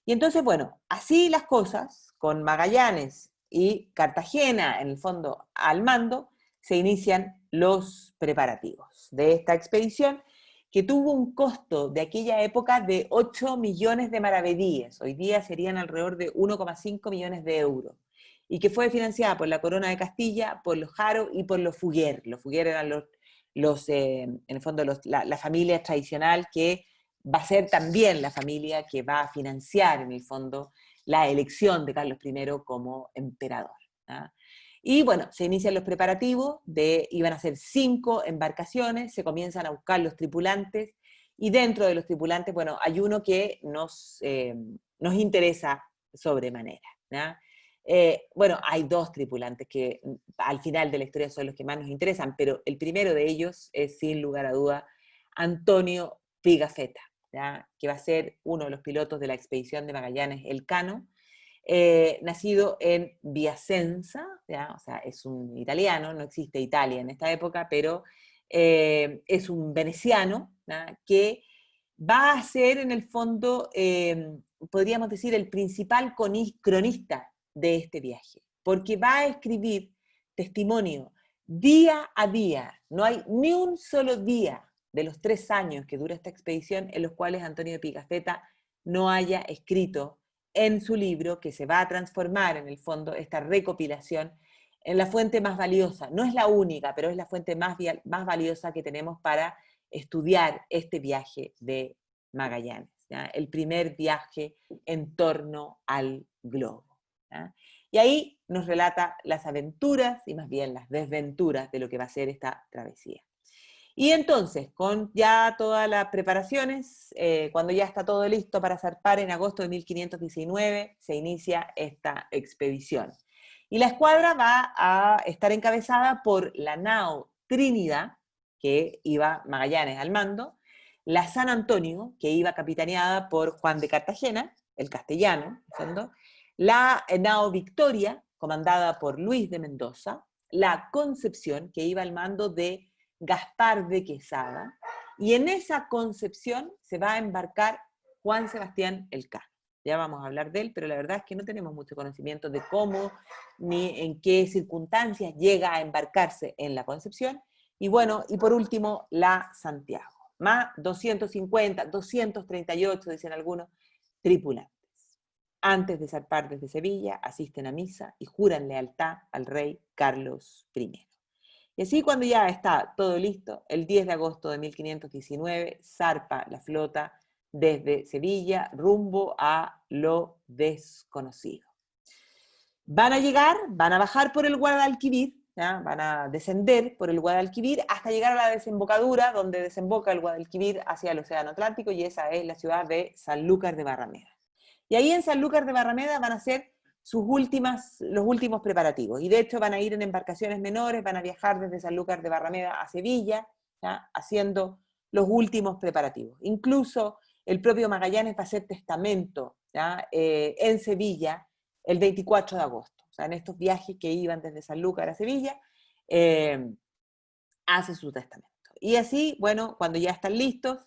Y entonces, bueno, así las cosas, con Magallanes y Cartagena, en el fondo, al mando, se inician los preparativos de esta expedición, que tuvo un costo de aquella época de 8 millones de maravedíes, hoy día serían alrededor de 1,5 millones de euros, y que fue financiada por la Corona de Castilla, por los Jaro y por los Fuguer. Los Fuguer eran en el fondo, la familia tradicional que va a ser también la familia que va a financiar, en el fondo, la elección de Carlos I como emperador. ¿Ah? Y bueno, se inician los preparativos, iban a ser 5 embarcaciones, se comienzan a buscar los tripulantes, y dentro de los tripulantes, bueno, hay uno que nos interesa sobremanera. ¿No? Bueno, hay 2 tripulantes que al final de la historia son los que más nos interesan, pero el primero de ellos es, sin lugar a duda, Antonio Pigafetta, ¿ya?, que va a ser uno de los pilotos de la expedición de Magallanes Elcano, nacido en Piacenza, ¿ya?, o sea, es un italiano, no existe Italia en esta época, pero es un veneciano, ¿ya?, que va a ser en el fondo, podríamos decir, el principal cronista de este viaje, porque va a escribir testimonio día a día. No hay ni un solo día de los 3 años que dura esta expedición en los cuales Antonio de Pigafetta no haya escrito en su libro, que se va a transformar en el fondo, esta recopilación, en la fuente más valiosa. No es la única, pero es la fuente más valiosa que tenemos para estudiar este viaje de Magallanes, ¿ya?, el primer viaje en torno al globo. ¿Ya? Y ahí nos relata las aventuras y más bien las desventuras de lo que va a ser esta travesía. Y entonces, con ya todas las preparaciones, cuando ya está todo listo para zarpar en agosto de 1519, se inicia esta expedición. Y la escuadra va a estar encabezada por la nao Trinidad, que iba Magallanes al mando, la San Antonio, que iba capitaneada por Juan de Cartagena, el castellano, en el fondo, la nao Victoria, comandada por Luis de Mendoza, la Concepción, que iba al mando de Gaspar de Quesada, y en esa Concepción se va a embarcar Juan Sebastián Elcano. Ya vamos a hablar de él, pero la verdad es que no tenemos mucho conocimiento de cómo ni en qué circunstancias llega a embarcarse en la Concepción. Y bueno, y por último, la Santiago, más 250, 238, dicen algunos, tripulantes. Antes de zarpar desde Sevilla, asisten a misa y juran lealtad al rey Carlos I. Y así, cuando ya está todo listo, el 10 de agosto de 1519 zarpa la flota desde Sevilla rumbo a lo desconocido. Van a llegar, van a bajar por el Guadalquivir, ¿ya? Van a descender por el Guadalquivir hasta llegar a la desembocadura, donde desemboca el Guadalquivir hacia el Océano Atlántico, y esa es la ciudad de Sanlúcar de Barrameda. Y ahí en Sanlúcar de Barrameda van a hacer los últimos preparativos. Y de hecho van a ir en embarcaciones menores, van a viajar desde Sanlúcar de Barrameda a Sevilla, ¿ya? Haciendo los últimos preparativos. Incluso el propio Magallanes va a hacer testamento, ¿ya? En Sevilla el 24 de agosto. O sea, en estos viajes que iban desde Sanlúcar a Sevilla, hace su testamento. Y así, bueno, cuando ya están listos,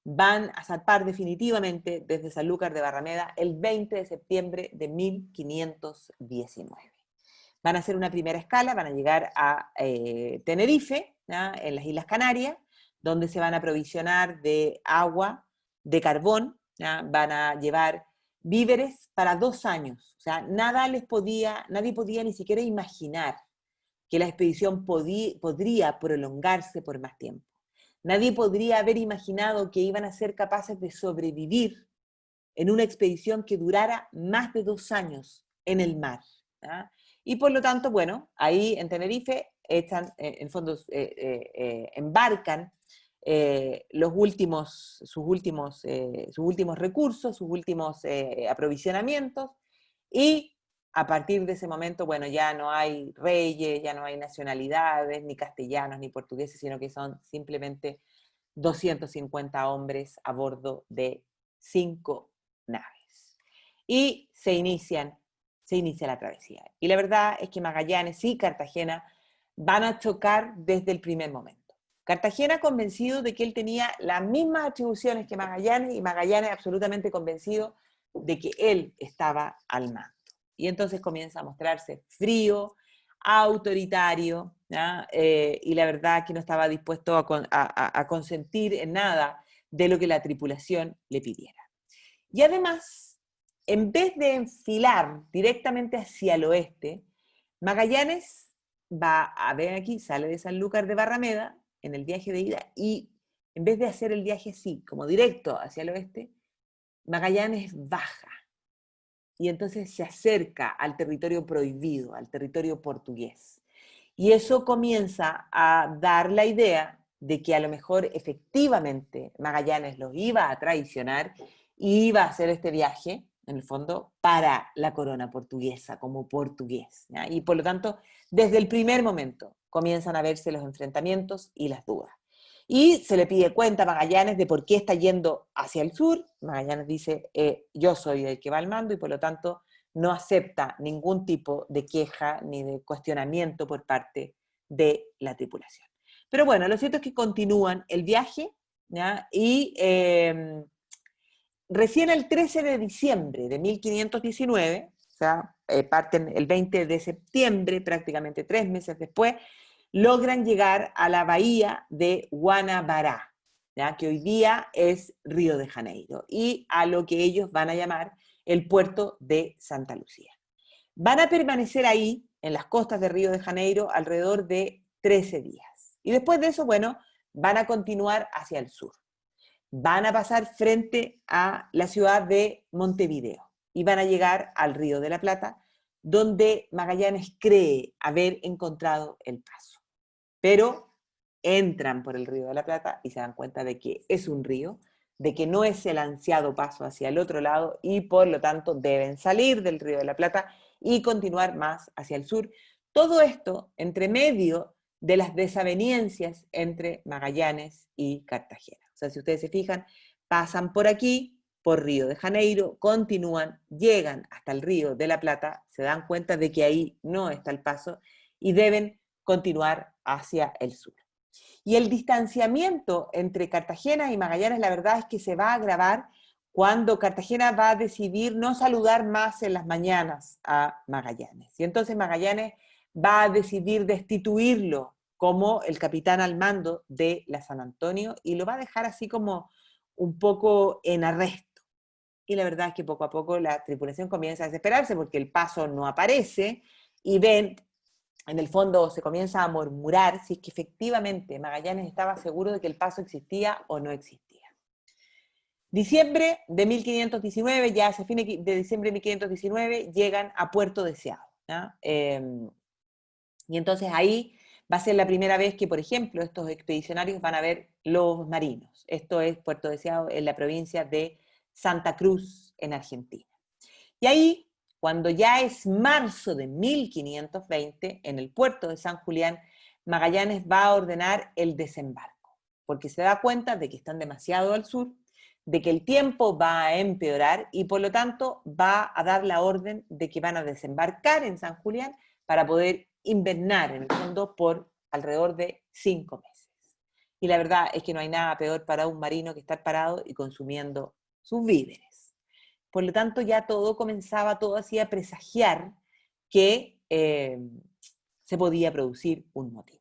van a zarpar definitivamente desde Sanlúcar de Barrameda el 20 de septiembre de 1519. Van a hacer una primera escala, van a llegar a Tenerife, ¿ya? En las Islas Canarias, donde se van a aprovisionar de agua, de carbón, ¿ya? Van a llevar víveres para 2 años. O sea, nadie podía ni siquiera imaginar que la expedición podría prolongarse por más tiempo. Nadie podría haber imaginado que iban a ser capaces de sobrevivir en una expedición que durara más de 2 años en el mar, ¿ya? Y por lo tanto, bueno, ahí en Tenerife en fondo, embarcan sus últimos recursos, sus últimos aprovisionamientos, y a partir de ese momento, bueno, ya no hay reyes, ya no hay nacionalidades, ni castellanos, ni portugueses, sino que son simplemente 250 hombres a bordo de 5 naves. Y se inicia la travesía. Y la verdad es que Magallanes y Cartagena van a chocar desde el primer momento. Cartagena convencido de que él tenía las mismas atribuciones que Magallanes, y Magallanes absolutamente convencido de que él estaba al mando. Y entonces comienza a mostrarse frío, autoritario, y la verdad que no estaba dispuesto a consentir en nada de lo que la tripulación le pidiera. Y además, en vez de enfilar directamente hacia el oeste, Magallanes va a ver aquí, sale de Sanlúcar de Barrameda en el viaje de ida, y en vez de hacer el viaje así, como directo hacia el oeste, Magallanes baja y entonces se acerca al territorio prohibido, al territorio portugués. Y eso comienza a dar la idea de que a lo mejor efectivamente Magallanes los iba a traicionar y iba a hacer este viaje, en el fondo, para la corona portuguesa, como portugués, ¿ya? Y por lo tanto, desde el primer momento comienzan a verse los enfrentamientos y las dudas. Y se le pide cuenta a Magallanes de por qué está yendo hacia el sur. Magallanes dice, yo soy el que va al mando, y por lo tanto no acepta ningún tipo de queja ni de cuestionamiento por parte de la tripulación. Pero bueno, lo cierto es que continúan el viaje, ¿ya? Y recién el 13 de diciembre de 1519, o sea, parten el 20 de septiembre, prácticamente 3 meses después, logran llegar a la bahía de Guanabara, ¿ya? Que hoy día es Río de Janeiro, y a lo que ellos van a llamar el puerto de Santa Lucía. Van a permanecer ahí, en las costas de Río de Janeiro, alrededor de 13 días. Y después de eso, bueno, van a continuar hacia el sur. Van a pasar frente a la ciudad de Montevideo y van a llegar al Río de la Plata, donde Magallanes cree haber encontrado el paso. Pero entran por el Río de la Plata y se dan cuenta de que es un río, de que no es el ansiado paso hacia el otro lado, y por lo tanto deben salir del Río de la Plata y continuar más hacia el sur. Todo esto entre medio de las desavenencias entre Magallanes y Cartagena. O sea, si ustedes se fijan, pasan por aquí, por Río de Janeiro, continúan, llegan hasta el Río de la Plata, se dan cuenta de que ahí no está el paso y deben continuar hacia el sur. Y el distanciamiento entre Cartagena y Magallanes, la verdad es que se va a agravar cuando Cartagena va a decidir no saludar más en las mañanas a Magallanes. Y entonces Magallanes va a decidir destituirlo como el capitán al mando de la San Antonio, y lo va a dejar así como un poco en arresto. Y la verdad es que poco a poco la tripulación comienza a desesperarse porque el paso no aparece, y ven, en el fondo se comienza a murmurar si es que efectivamente Magallanes estaba seguro de que el paso existía o no existía. Diciembre de 1519, ya hacia fines de diciembre de 1519, llegan a Puerto Deseado, ¿ya? Y entonces ahí va a ser la primera vez que, por ejemplo, estos expedicionarios van a ver lobos marinos. Esto es Puerto Deseado, en la provincia de Santa Cruz, en Argentina. Y ahí, cuando ya es marzo de 1520, en el puerto de San Julián, Magallanes va a ordenar el desembarco, porque se da cuenta de que están demasiado al sur, de que el tiempo va a empeorar y por lo tanto va a dar la orden de que van a desembarcar en San Julián para poder invernar en el fondo por alrededor de 5 meses. Y la verdad es que no hay nada peor para un marino que estar parado y consumiendo sus víveres. Por lo tanto, ya todo hacía presagiar que se podía producir un motín.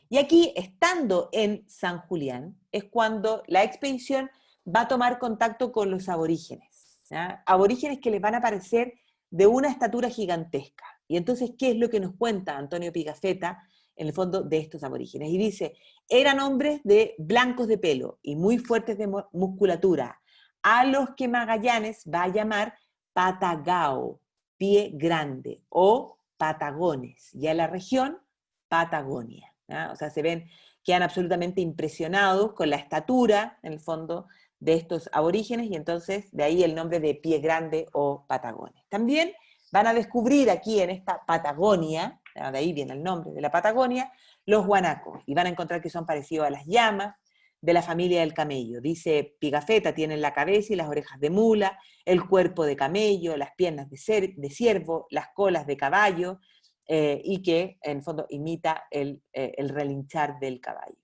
Y aquí, estando en San Julián, es cuando la expedición va a tomar contacto con los aborígenes, ¿ya? Aborígenes que les van a parecer de una estatura gigantesca. Y entonces, ¿qué es lo que nos cuenta Antonio Pigafetta en el fondo de estos aborígenes? Y dice, eran hombres de blancos de pelo y muy fuertes de musculatura, a los que Magallanes va a llamar Patagao, pie grande, o Patagones, y a la región Patagonia. ¿Ya? O sea, quedan absolutamente impresionados con la estatura, en el fondo, de estos aborígenes, y entonces de ahí el nombre de pie grande o Patagones. También van a descubrir aquí en esta Patagonia, de ahí viene el nombre de la Patagonia, los guanacos, y van a encontrar que son parecidos a las llamas, de la familia del camello. Dice Pigafetta, tienen la cabeza y las orejas de mula, el cuerpo de camello, las piernas de ciervo, las colas de caballo, y que en el fondo imita el relinchar del caballo.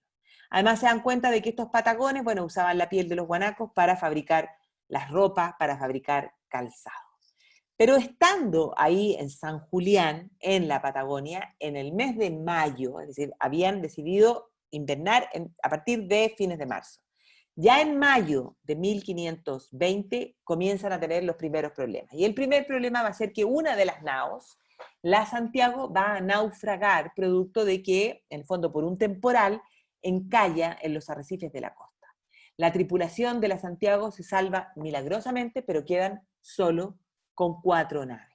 Además se dan cuenta de que estos patagones, bueno, usaban la piel de los guanacos para fabricar las ropas, para fabricar calzado. Pero estando ahí en San Julián, en la Patagonia, en el mes de mayo, es decir, habían decidido invernar a partir de fines de marzo. Ya en mayo de 1520 comienzan a tener los primeros problemas. Y el primer problema va a ser que una de las naos, la Santiago, va a naufragar producto de que, en el fondo, por un temporal, encalla en los arrecifes de la costa. La tripulación de la Santiago se salva milagrosamente, pero quedan solo con 4 naves.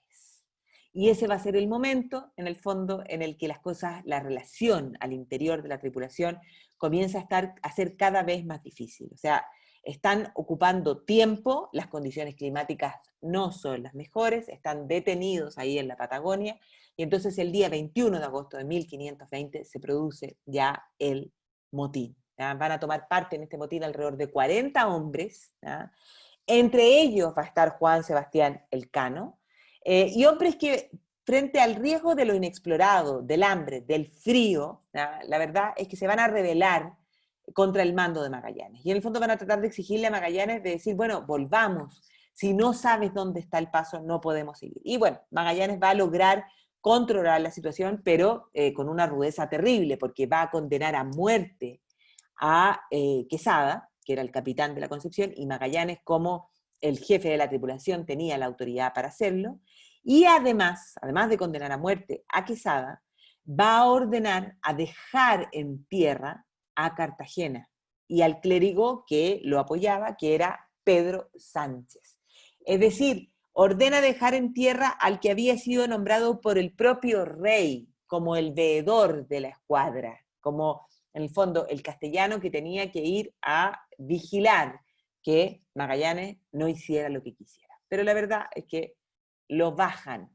Y ese va a ser el momento, en el fondo, en el que las cosas, la relación al interior de la tripulación comienza a ser cada vez más difícil. O sea, están ocupando tiempo, las condiciones climáticas no son las mejores, están detenidos ahí en la Patagonia, y entonces el día 21 de agosto de 1520 se produce ya el motín. ¿Ya? Van a tomar parte en este motín alrededor de 40 hombres, ¿ya? Entre ellos va a estar Juan Sebastián Elcano, y hombres que frente al riesgo de lo inexplorado, del hambre, del frío, ¿ya? La verdad es que se van a rebelar contra el mando de Magallanes. Y en el fondo van a tratar de exigirle a Magallanes de decir, bueno, volvamos. Si no sabes dónde está el paso, no podemos seguir. Y bueno, Magallanes va a lograr controlar la situación, pero con una rudeza terrible, porque va a condenar a muerte a Quesada, que era el capitán de la Concepción, y Magallanes, como el jefe de la tripulación, tenía la autoridad para hacerlo. Y además de condenar a muerte a Quesada, va a ordenar a dejar en tierra a Cartagena y al clérigo que lo apoyaba, que era Pedro Sánchez. Es decir, ordena dejar en tierra al que había sido nombrado por el propio rey como el veedor de la escuadra, como en el fondo el castellano que tenía que ir a vigilar que Magallanes no hiciera lo que quisiera. Pero la verdad es que lo bajan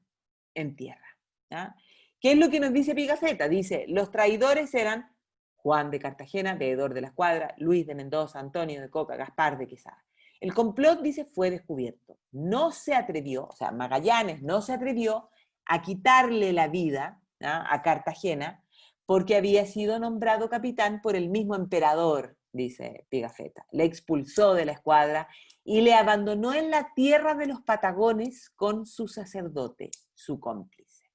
en tierra. ¿Ya? ¿Qué es lo que nos dice Pigafetta? Dice, los traidores eran Juan de Cartagena, veedor de la escuadra, Luis de Mendoza, Antonio de Coca, Gaspar de Quesada. El complot, dice, fue descubierto. No se atrevió, o sea, Magallanes no se atrevió a quitarle la vida, ¿ya?, a Cartagena, porque había sido nombrado capitán por el mismo emperador, dice Pigafetta. Le expulsó de la escuadra y le abandonó en la tierra de los Patagones con su sacerdote, su cómplice.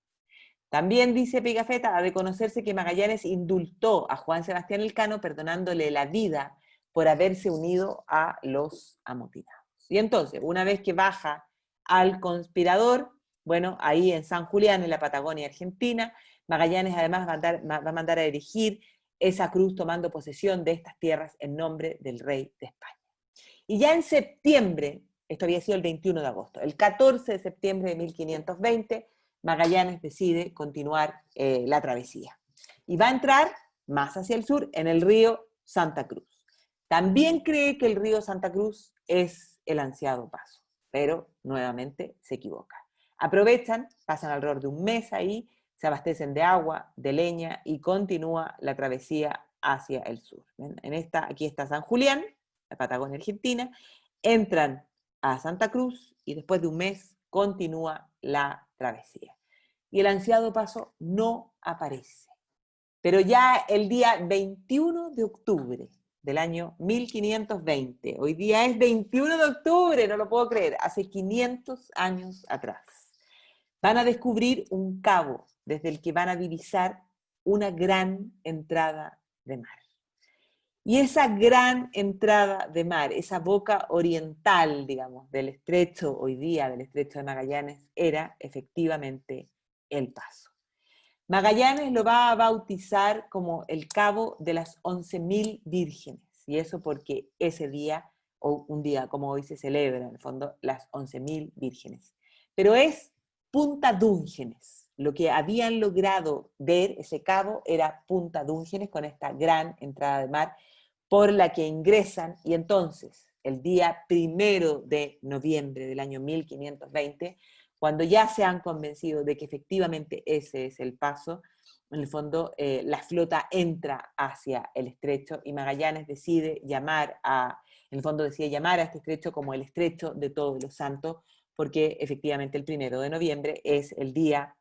También dice Pigafetta, ha de conocerse que Magallanes indultó a Juan Sebastián Elcano, perdonándole la vida por haberse unido a los amotinados. Y entonces, una vez que baja al conspirador, bueno, ahí en San Julián, en la Patagonia Argentina, Magallanes además va a mandar a erigir esa cruz tomando posesión de estas tierras en nombre del rey de España. Y ya en septiembre, esto había sido el 21 de agosto, el 14 de septiembre de 1520, Magallanes decide continuar la travesía. Y va a entrar más hacia el sur, en el río Santa Cruz. También cree que el río Santa Cruz es el ansiado paso, pero nuevamente se equivoca. Aprovechan, pasan alrededor de un mes ahí, se abastecen de agua, de leña y continúa la travesía hacia el sur. Aquí está San Julián, la Patagonia Argentina, entran a Santa Cruz y después de un mes continúa la travesía. Y el ansiado paso no aparece. Pero ya el día 21 de octubre del año 1520, hoy día es 21 de octubre, no lo puedo creer, hace 500 años atrás, van a descubrir un cabo desde el que van a divisar una gran entrada de mar. Y esa gran entrada de mar, esa boca oriental, digamos, del estrecho hoy día, del estrecho de Magallanes, era efectivamente el Paso. Magallanes lo va a bautizar como el Cabo de las 11.000 vírgenes, y eso porque ese día, o un día como hoy se celebra, en el fondo, las 11.000 vírgenes. Pero es Punta Dúngenes. Lo que habían logrado ver, ese cabo, era Punta Dúngenes, con esta gran entrada de mar, por la que ingresan, y entonces, el día 1 de noviembre del año 1520, cuando ya se han convencido de que efectivamente ese es el paso, en el fondo la flota entra hacia el estrecho y Magallanes decide llamar a este estrecho como el estrecho de Todos los Santos, porque efectivamente el 1 de noviembre es el día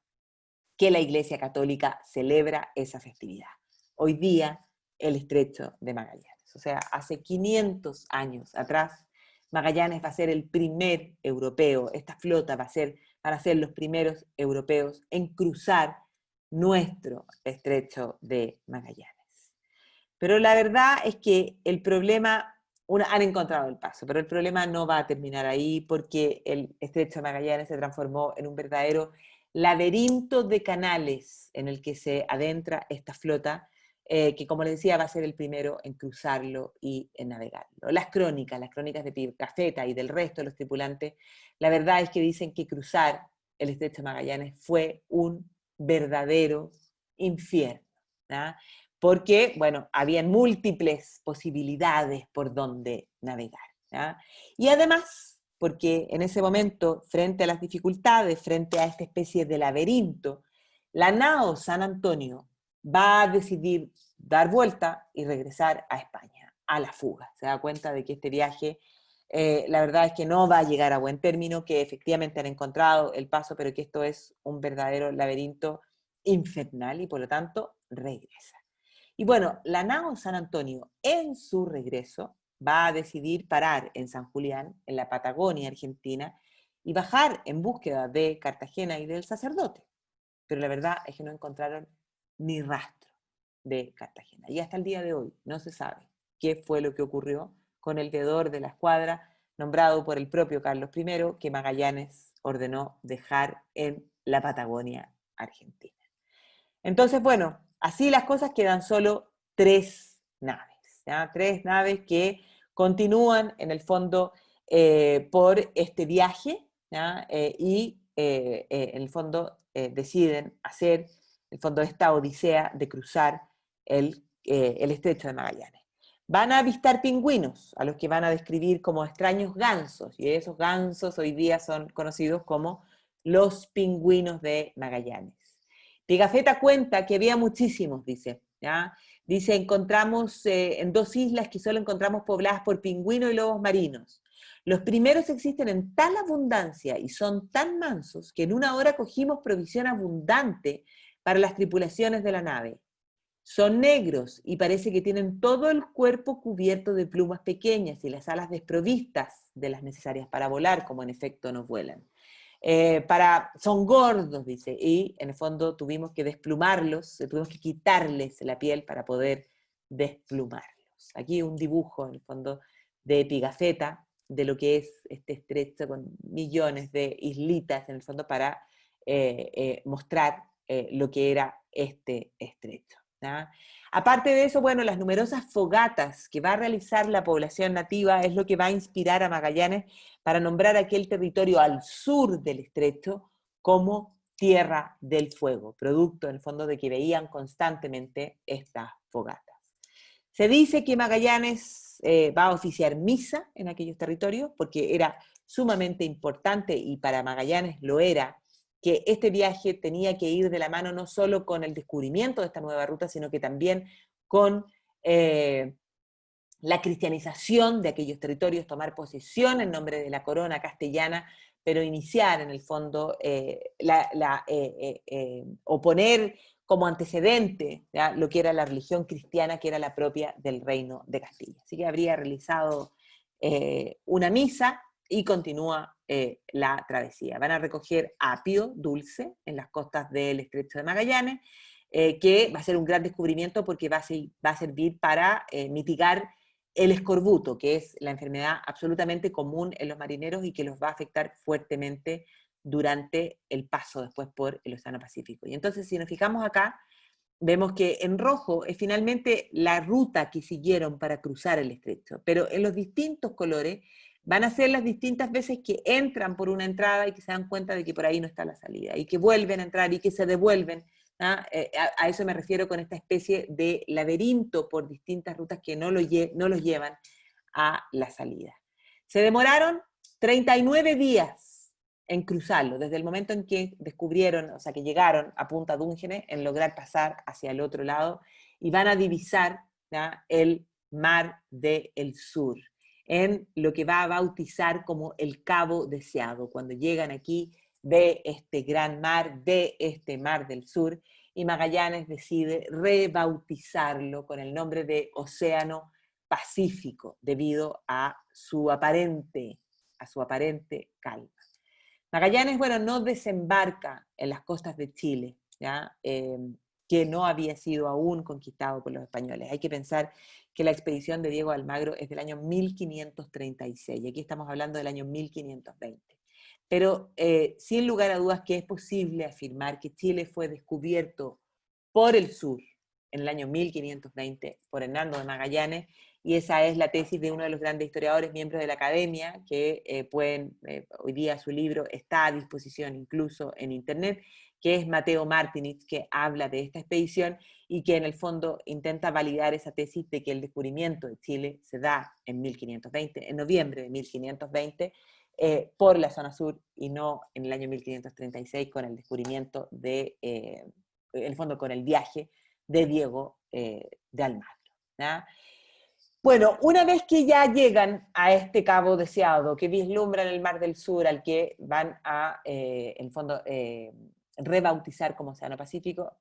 que la Iglesia Católica celebra esa festividad. Hoy día, el estrecho de Magallanes. O sea, hace 500 años atrás, Magallanes va a ser el primer europeo, esta flota van a ser los primeros europeos en cruzar nuestro estrecho de Magallanes. Pero la verdad es que el problema, han encontrado el paso, pero el problema no va a terminar ahí porque el estrecho de Magallanes se transformó en un verdadero laberinto de canales en el que se adentra esta flota, que como les decía va a ser el primero en cruzarlo y en navegarlo. Las crónicas de Pigafetta y del resto de los tripulantes, la verdad es que dicen que cruzar el estrecho de Magallanes fue un verdadero infierno, ¿no? Porque, bueno, habían múltiples posibilidades por donde navegar, ¿ya? Y además, porque en ese momento, frente a las dificultades, frente a esta especie de laberinto, la nao San Antonio va a decidir dar vuelta y regresar a España, a la fuga. Se da cuenta de que este viaje, la verdad es que no va a llegar a buen término, que efectivamente han encontrado el paso, pero que esto es un verdadero laberinto infernal y por lo tanto regresa. Y bueno, la nao San Antonio en su regreso va a decidir parar en San Julián, en la Patagonia Argentina, y bajar en búsqueda de Cartagena y del sacerdote. Pero la verdad es que no encontraron ni rastro de Cartagena. Y hasta el día de hoy no se sabe qué fue lo que ocurrió con el veedor de la escuadra, nombrado por el propio Carlos I, que Magallanes ordenó dejar en la Patagonia Argentina. Entonces, bueno, así las cosas, quedan solo 3 naves, ¿ya? 3 naves que continúan en el fondo por este viaje, ¿ya? En el fondo deciden hacer en el fondo esta odisea de cruzar el estrecho de Magallanes. Van a avistar pingüinos, a los que van a describir como extraños gansos, y esos gansos hoy día son conocidos como los pingüinos de Magallanes. Pigafetta cuenta que había muchísimos, dice, ¿ya? Dice, encontramos en 2 islas que solo encontramos pobladas por pingüinos y lobos marinos. Los primeros existen en tal abundancia y son tan mansos que en una hora cogimos provisión abundante para las tripulaciones de la nave. Son negros y parece que tienen todo el cuerpo cubierto de plumas pequeñas y las alas desprovistas de las necesarias para volar, como en efecto no vuelan. Son gordos, dice, y en el fondo tuvimos que desplumarlos, tuvimos que quitarles la piel para poder desplumarlos. Aquí un dibujo, en el fondo, de Pigafetta, de lo que es este estrecho con millones de islitas, en el fondo, para mostrar lo que era este estrecho, ¿ya? Aparte de eso, bueno, las numerosas fogatas que va a realizar la población nativa es lo que va a inspirar a Magallanes para nombrar aquel territorio al sur del estrecho como Tierra del Fuego, producto en el fondo de que veían constantemente estas fogatas. Se dice que Magallanes va a oficiar misa en aquellos territorios, porque era sumamente importante, y para Magallanes lo era, que este viaje tenía que ir de la mano no solo con el descubrimiento de esta nueva ruta, sino que también con la cristianización de aquellos territorios, tomar posesión en nombre de la corona castellana, pero iniciar en el fondo o poner como antecedente, ¿ya?, lo que era la religión cristiana, que era la propia del Reino de Castilla. Así que habría realizado una misa y continúa la travesía. Van a recoger apio dulce en las costas del Estrecho de Magallanes, que va a ser un gran descubrimiento porque va a servir para mitigar el escorbuto, que es la enfermedad absolutamente común en los marineros y que los va a afectar fuertemente durante el paso después por el Océano Pacífico. Y entonces, si nos fijamos acá, vemos que en rojo es finalmente la ruta que siguieron para cruzar el estrecho, pero en los distintos colores van a ser las distintas veces que entran por una entrada y que se dan cuenta de que por ahí no está la salida, y que vuelven a entrar y que se devuelven. A eso me refiero con esta especie de laberinto por distintas rutas que no los llevan a la salida. Se demoraron 39 días en cruzarlo, desde el momento en que descubrieron, o sea, que llegaron a Punta Dúngenes, en lograr pasar hacia el otro lado, y van a divisar, ¿ya?, el Mar del Sur, en lo que va a bautizar como el Cabo Deseado. Cuando llegan aquí, de este gran mar, de este Mar del Sur, y Magallanes decide rebautizarlo con el nombre de Océano Pacífico, debido a su aparente calma. Magallanes, bueno, no desembarca en las costas de Chile, ¿ya? Que no había sido aún conquistado por los españoles. Hay que pensar que la expedición de Diego de Almagro es del año 1536, y aquí estamos hablando del año 1520. Pero sin lugar a dudas que es posible afirmar que Chile fue descubierto por el sur en el año 1520 por Hernando de Magallanes, y esa es la tesis de uno de los grandes historiadores, miembros de la academia, que hoy día su libro está a disposición incluso en internet, que es Mateo Martinitz, que habla de esta expedición y que en el fondo intenta validar esa tesis de que el descubrimiento de Chile se da en 1520, en noviembre de 1520, por la zona sur, y no en el año 1536 con el descubrimiento en el fondo con el viaje de Diego de Almagro, ¿ya? Bueno, una vez que ya llegan a este cabo deseado, que vislumbran el Mar del Sur, al que van a, en el fondo, rebautizar como Océano Pacífico,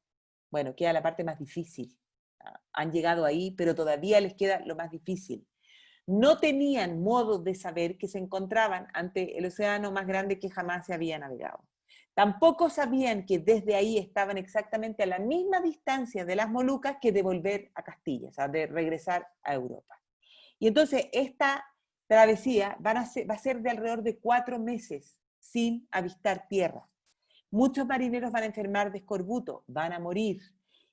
bueno, queda la parte más difícil. Han llegado ahí, pero todavía les queda lo más difícil. No tenían modo de saber que se encontraban ante el océano más grande que jamás se había navegado. Tampoco sabían que desde ahí estaban exactamente a la misma distancia de las Molucas que de volver a Castilla, o sea, de regresar a Europa. Y entonces esta travesía va a ser de alrededor de 4 meses sin avistar tierra. Muchos marineros van a enfermar de escorbuto, van a morir.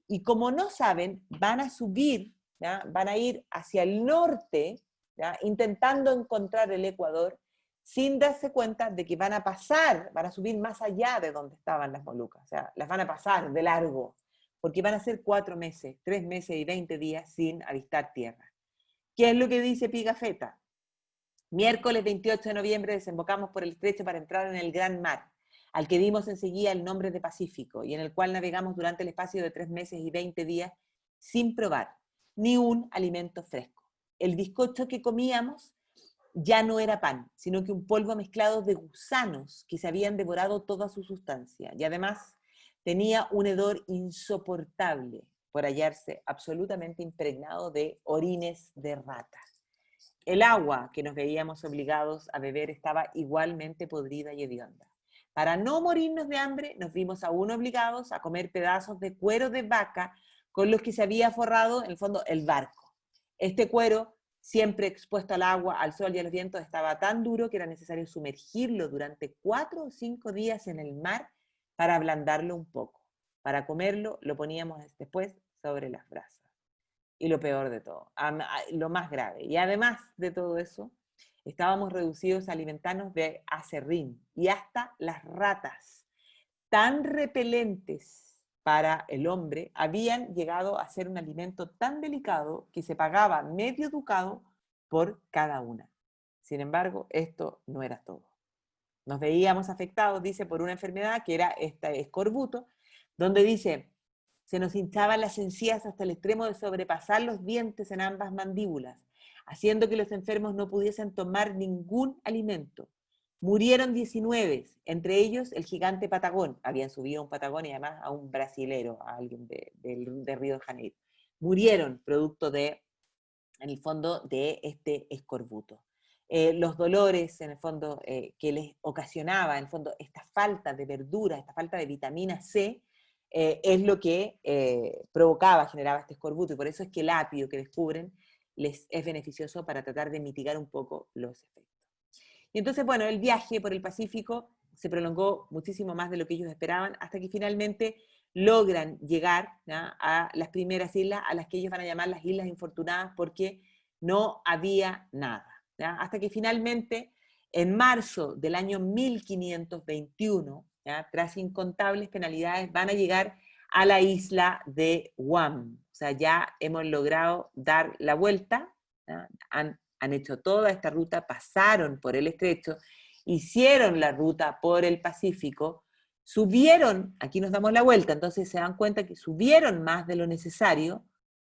Y como no saben, van a subir, ¿ya?, van a ir hacia el norte, ¿ya?, intentando encontrar el Ecuador, sin darse cuenta de que van a subir más allá de donde estaban las Molucas, o sea, las van a pasar de largo, porque van a ser 4 meses, 3 meses y 20 días sin avistar tierra. ¿Qué es lo que dice Pigafetta? Miércoles 28 de noviembre desembocamos por el estrecho para entrar en el gran mar, al que dimos enseguida el nombre de Pacífico, y en el cual navegamos durante el espacio de 3 meses y 20 días sin probar ni un alimento fresco. El bizcocho que comíamos ya no era pan, sino que un polvo mezclado de gusanos que se habían devorado toda su sustancia, y además tenía un hedor insoportable por hallarse absolutamente impregnado de orines de rata. El agua que nos veíamos obligados a beber estaba igualmente podrida y hedionda. Para no morirnos de hambre, nos vimos aún obligados a comer pedazos de cuero de vaca con los que se había forrado, en el fondo, el barco. Este cuero, siempre expuesto al agua, al sol y a los vientos, estaba tan duro que era necesario sumergirlo durante 4 o 5 días en el mar para ablandarlo un poco. Para comerlo, lo poníamos después sobre las brasas. Y lo peor de todo, lo más grave. Y además de todo eso, estábamos reducidos a alimentarnos de aserrín y hasta las ratas. tan repelentes para el hombre, habían llegado a ser un alimento tan delicado que se pagaba medio ducado por cada una. Sin embargo, esto no era todo. Nos veíamos afectados, dice, por una enfermedad que era este escorbuto, donde dice, se nos hinchaban las encías hasta el extremo de sobrepasar los dientes en ambas mandíbulas, haciendo que los enfermos no pudiesen tomar ningún alimento. Murieron 19, entre ellos el gigante Patagón. Habían subido a un Patagón y además a un brasilero, a alguien de Río de Janeiro. Murieron producto de, en el fondo, de este escorbuto. Los dolores, en el fondo, que les ocasionaba, en el fondo, esta falta de verdura, esta falta de vitamina C, es lo que provocaba, generaba este escorbuto, y por eso es que el apio que descubren les es beneficioso para tratar de mitigar un poco los efectos. Y entonces, bueno, el viaje por el Pacífico se prolongó muchísimo más de lo que ellos esperaban, hasta que finalmente logran llegar, ¿ya?, a las primeras islas, a las que ellos van a llamar las Islas Infortunadas, porque no había nada, ¿ya? Hasta que finalmente, en marzo del año 1521, ¿ya?, tras incontables penalidades, van a llegar a la isla de Guam. O sea, ya hemos logrado dar la vuelta, ¿ya? Han hecho toda esta ruta, pasaron por el estrecho, hicieron la ruta por el Pacífico, subieron, aquí nos damos la vuelta, entonces se dan cuenta que subieron más de lo necesario,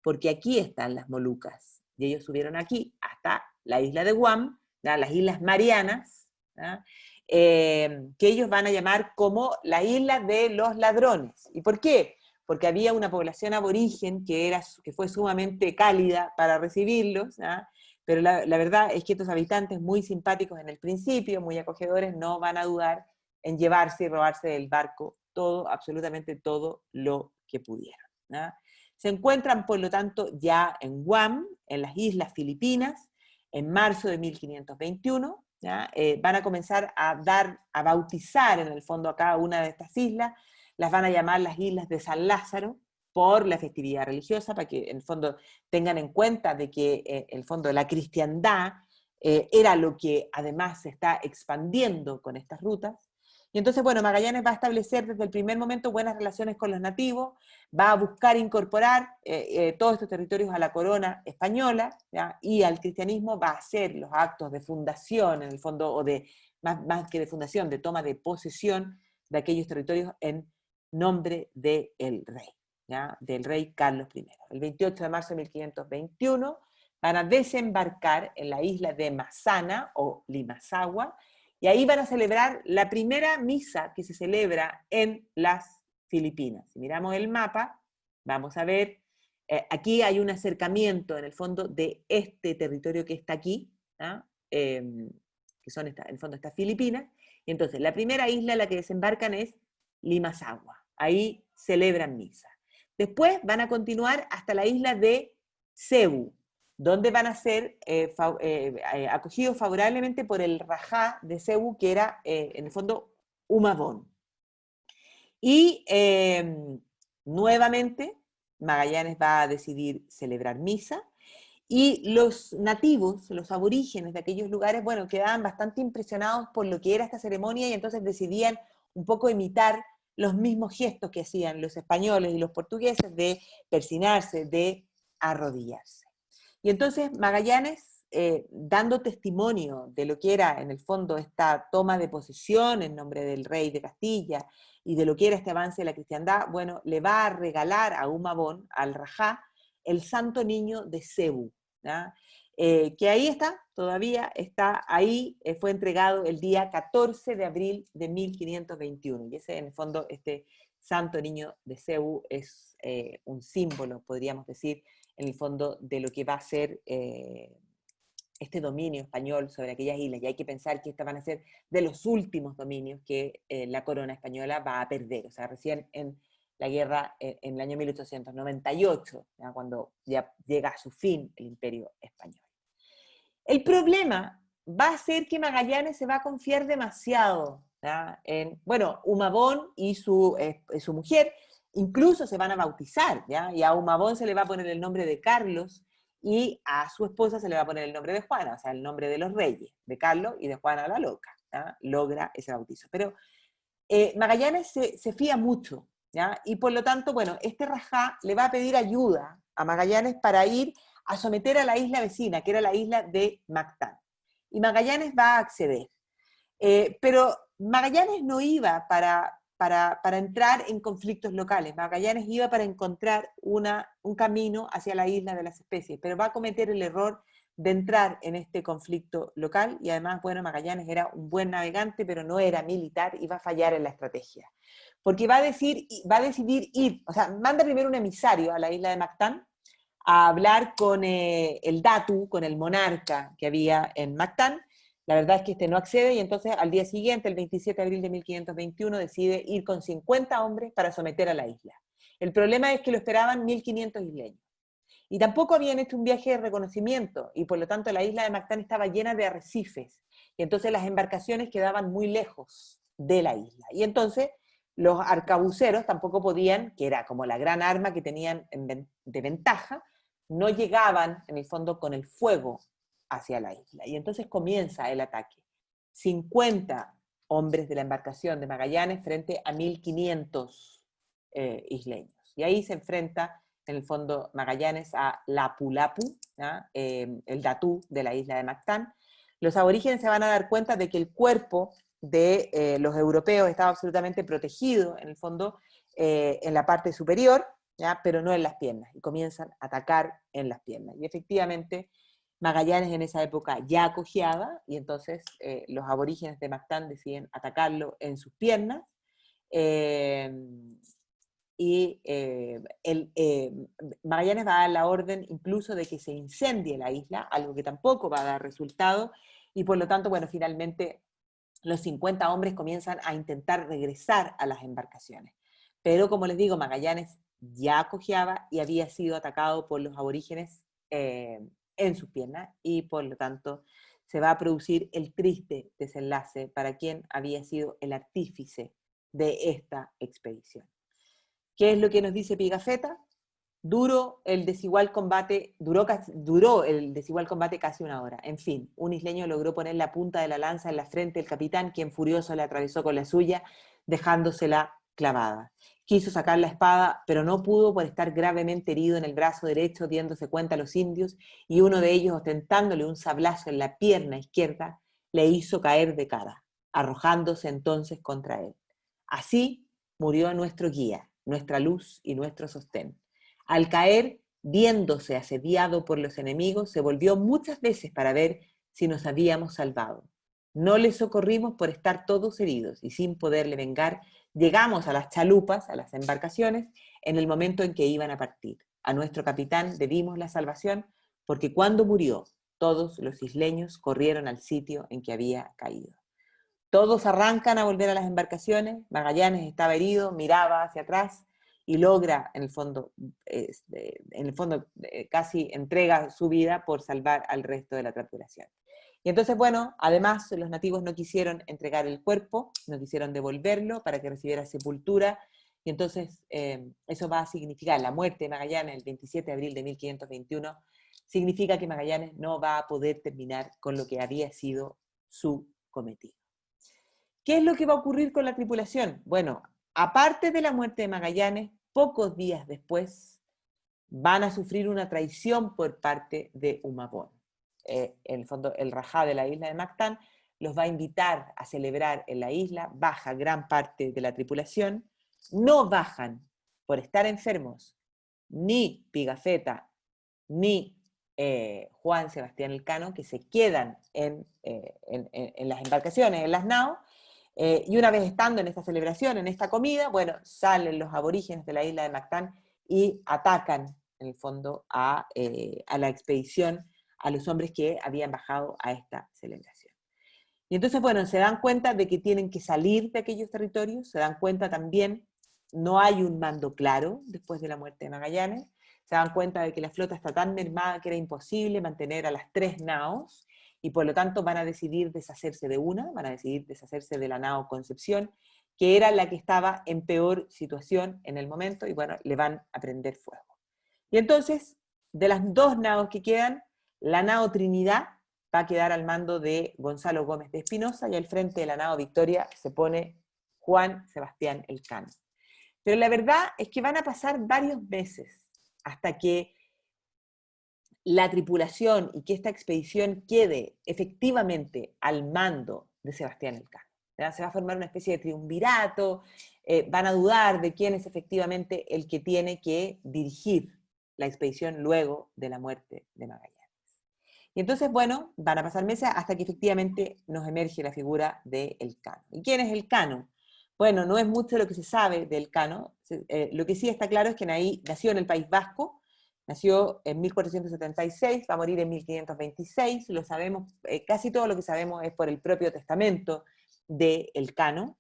porque aquí están las Molucas, y ellos subieron aquí hasta la isla de Guam, ¿ya?, las Islas Marianas, ¿ya?, que ellos van a llamar como la isla de los ladrones. ¿Y por qué? Porque había una población aborigen que fue sumamente cálida para recibirlos, ¿ya?, pero la verdad es que estos habitantes muy simpáticos en el principio, muy acogedores, no van a dudar en llevarse y robarse del barco todo, absolutamente todo lo que pudieron, ¿no? Se encuentran, por lo tanto, ya en Guam, en las Islas Filipinas, en marzo de 1521, ¿ya? Van a comenzar a bautizar en el fondo a cada una de estas islas, las van a llamar las Islas de San Lázaro, por la festividad religiosa, para que en el fondo tengan en cuenta de que en el fondo la cristiandad era lo que además se está expandiendo con estas rutas. Y entonces, bueno, Magallanes va a establecer desde el primer momento buenas relaciones con los nativos, va a buscar incorporar todos estos territorios a la corona española, ¿ya?, y al cristianismo va a hacer los actos de fundación, en el fondo, o de, más que de fundación, de toma de posesión de aquellos territorios en nombre del rey, ¿ya?, del rey Carlos I. El 28 de marzo de 1521 van a desembarcar en la isla de Masana, o Limassagua, y ahí van a celebrar la primera misa que se celebra en las Filipinas. Si miramos el mapa, vamos a ver, aquí hay un acercamiento en el fondo de este territorio que está aquí, ¿ya?, que son en el fondo estas Filipinas, y entonces la primera isla en la que desembarcan es Limassagua. Ahí celebran misa. Después van a continuar hasta la isla de Cebu, donde van a ser acogidos favorablemente por el Rajá de Cebu, que era, en el fondo, Humabón. Y nuevamente Magallanes va a decidir celebrar misa, y los nativos, los aborígenes de aquellos lugares, bueno, quedaban bastante impresionados por lo que era esta ceremonia, y entonces decidían un poco imitar los mismos gestos que hacían los españoles y los portugueses de persinarse, de arrodillarse. Y entonces Magallanes, dando testimonio de lo que era en el fondo esta toma de posesión en nombre del rey de Castilla y de lo que era este avance de la cristiandad, bueno, le va a regalar a Humabón, al Rajá, el Santo Niño de Cebu, ¿ya?, que ahí está, todavía está ahí, fue entregado el día 14 de abril de 1521, y ese en el fondo, este Santo Niño de Cebu es un símbolo, podríamos decir, en el fondo de lo que va a ser este dominio español sobre aquellas islas, y hay que pensar que estas van a ser de los últimos dominios que la corona española va a perder, o sea, recién en la guerra en el año 1898, ¿ya?, cuando ya llega a su fin el imperio español. El problema va a ser que Magallanes se va a confiar demasiado, ¿ya?, bueno, Humabón y su mujer incluso se van a bautizar, ¿ya?, y a Humabón se le va a poner el nombre de Carlos, y a su esposa se le va a poner el nombre de Juana, o sea, el nombre de los reyes, de Carlos y de Juana la Loca, ¿ya?, logra ese bautizo. Pero Magallanes se fía mucho, ¿ya? Y por lo tanto, bueno, este rajá le va a pedir ayuda a Magallanes para ir a someter a la isla vecina, que era la isla de Mactán. Y Magallanes va a acceder. Pero Magallanes no iba para entrar en conflictos locales. Magallanes iba para encontrar un camino hacia la isla de las especies, pero va a cometer el error de entrar en este conflicto local, y además, bueno, Magallanes era un buen navegante, pero no era militar, y va a fallar en la estrategia. Porque va a decidir ir, o sea, manda primero un emisario a la isla de Mactán a hablar con el Datu, con el monarca que había en Mactán. La verdad es que este no accede, y entonces al día siguiente, el 27 de abril de 1521, decide ir con 50 hombres para someter a la isla. El problema es que lo esperaban 1500 isleños. Y tampoco habían hecho un viaje de reconocimiento, y por lo tanto la isla de Mactán estaba llena de arrecifes, y entonces las embarcaciones quedaban muy lejos de la isla. Y entonces los arcabuceros tampoco podían, que era como la gran arma que tenían de ventaja, no llegaban en el fondo con el fuego hacia la isla. Y entonces comienza el ataque. 50 hombres de la embarcación de Magallanes frente a 1500 isleños. Y ahí se enfrenta en el fondo Magallanes a Lapu-Lapu, el Datú de la isla de Mactán. Los aborígenes se van a dar cuenta de que el cuerpo de los europeos estaba absolutamente protegido, en el fondo, en la parte superior, ¿ya? Pero no en las piernas, y comienzan a atacar en las piernas. Y efectivamente, Magallanes en esa época ya cojeaba, y entonces los aborígenes de Mactán deciden atacarlo en sus piernas, y Magallanes va a dar la orden incluso de que se incendie la isla, algo que tampoco va a dar resultado, y por lo tanto, bueno, finalmente los 50 hombres comienzan a intentar regresar a las embarcaciones. Pero como les digo, Magallanes ya cojeaba y había sido atacado por los aborígenes en sus piernas, y por lo tanto se va a producir el triste desenlace para quien había sido el artífice de esta expedición. ¿Qué es lo que nos dice Pigafetta? Duró el desigual combate casi una hora. En fin, un isleño logró poner la punta de la lanza en la frente del capitán, quien furioso le atravesó con la suya, dejándosela clavada. Quiso sacar la espada, pero no pudo por estar gravemente herido en el brazo derecho, diéndose cuenta los indios, y uno de ellos, ostentándole un sablazo en la pierna izquierda, le hizo caer de cara, arrojándose entonces contra él. Así murió nuestro guía, nuestra luz y nuestro sostén. Al caer, viéndose asediado por los enemigos, se volvió muchas veces para ver si nos habíamos salvado. No le socorrimos por estar todos heridos, y sin poderle vengar, llegamos a las chalupas, a las embarcaciones, en el momento en que iban a partir. A nuestro capitán debimos la salvación, porque cuando murió, todos los isleños corrieron al sitio en que había caído. Todos arrancan a volver a las embarcaciones. Magallanes estaba herido, miraba hacia atrás y logra, en el fondo, casi entrega su vida por salvar al resto de la tripulación. Y entonces, bueno, además los nativos no quisieron entregar el cuerpo, no quisieron devolverlo para que recibiera sepultura, y entonces eso va a significar la muerte de Magallanes el 27 de abril de 1521, significa que Magallanes no va a poder terminar con lo que había sido su cometido. ¿Qué es lo que va a ocurrir con la tripulación? Bueno, aparte de la muerte de Magallanes, pocos días después van a sufrir una traición por parte de Humabón. En el fondo, el rajá de la isla de Mactán los va a invitar a celebrar en la isla, baja gran parte de la tripulación, no bajan por estar enfermos ni Pigafetta ni Juan Sebastián Elcano, que se quedan en las embarcaciones, en las naos. Y una vez estando en esta celebración, en esta comida, bueno, salen los aborígenes de la isla de Mactán y atacan, en el fondo, a la expedición, a los hombres que habían bajado a esta celebración. Y entonces, bueno, se dan cuenta de que tienen que salir de aquellos territorios, se dan cuenta también, no hay un mando claro después de la muerte de Magallanes, se dan cuenta de que la flota está tan mermada que era imposible mantener a las 3 naos, y por lo tanto van a decidir deshacerse de una, van a decidir deshacerse de la nao Concepción, que era la que estaba en peor situación en el momento, y bueno, le van a prender fuego. Y entonces, de las 2 naos que quedan, la nao Trinidad va a quedar al mando de Gonzalo Gómez de Espinosa, y al frente de la nao Victoria se pone Juan Sebastián Elcano. Pero la verdad es que van a pasar varios meses hasta que la tripulación y que esta expedición quede efectivamente al mando de Sebastián Elcano. ¿Ya? Se va a formar una especie de triunvirato, van a dudar de quién es efectivamente el que tiene que dirigir la expedición luego de la muerte de Magallanes. Y entonces, bueno, van a pasar meses hasta que efectivamente nos emerge la figura de Elcano. ¿Y quién es Elcano? Bueno, no es mucho lo que se sabe de Elcano. Lo que sí está claro es que nació en el País Vasco, nació en 1476, va a morir en 1526, lo sabemos, casi todo lo que sabemos es por el propio testamento de Elcano.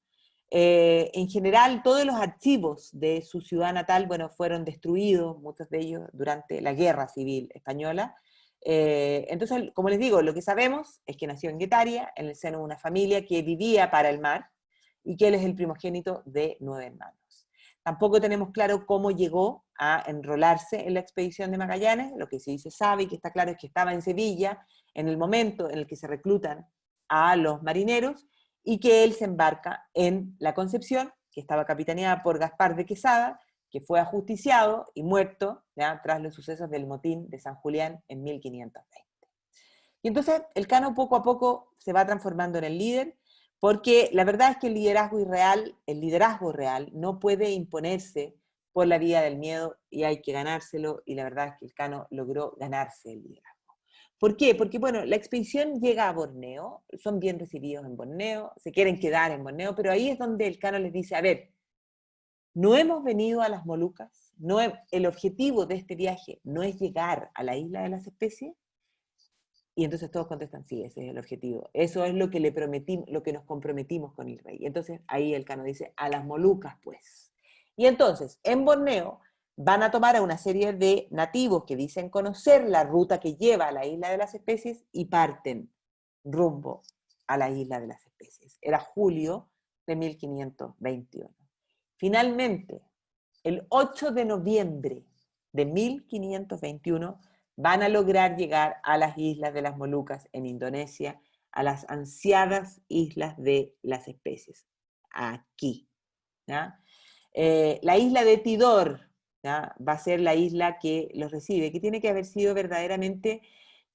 En general, todos los archivos de su ciudad natal, bueno, fueron destruidos, muchos de ellos durante la Guerra Civil Española. Entonces, como les digo, lo que sabemos es que nació en Guetaria, en el seno de una familia que vivía para el mar, y que él es el primogénito de 9 hermanos. Tampoco tenemos claro cómo llegó a enrolarse en la expedición de Magallanes. Lo que sí se sabe y que está claro es que estaba en Sevilla en el momento en el que se reclutan a los marineros, y que él se embarca en la Concepción, que estaba capitaneada por Gaspar de Quesada, que fue ajusticiado y muerto, ¿ya?, tras los sucesos del motín de San Julián en 1520. Y entonces Elcano poco a poco se va transformando en el líder, porque la verdad es que el liderazgo real no puede imponerse por la vía del miedo, y hay que ganárselo, y la verdad es que Elcano logró ganarse el liderazgo. ¿Por qué? Porque, bueno, la expedición llega a Borneo, son bien recibidos en Borneo, se quieren quedar en Borneo, pero ahí es donde Elcano les dice, a ver, no hemos venido a las Molucas, el objetivo de este viaje no es llegar a la isla de las especies. Y entonces todos contestan, sí, ese es el objetivo. Eso es lo que le prometimos, lo que nos comprometimos con el rey. Y entonces ahí Elcano dice, a las Molucas, pues. Y entonces, en Borneo, van a tomar a una serie de nativos que dicen conocer la ruta que lleva a la isla de las especies, y parten rumbo a la isla de las especies. Era julio de 1521. Finalmente, el 8 de noviembre de 1521, van a lograr llegar a las islas de las Molucas en Indonesia, a las ansiadas islas de las especies, aquí. ¿Ya? La isla de Tidor, ¿ya?, va a ser la isla que los recibe, que tiene que haber sido verdaderamente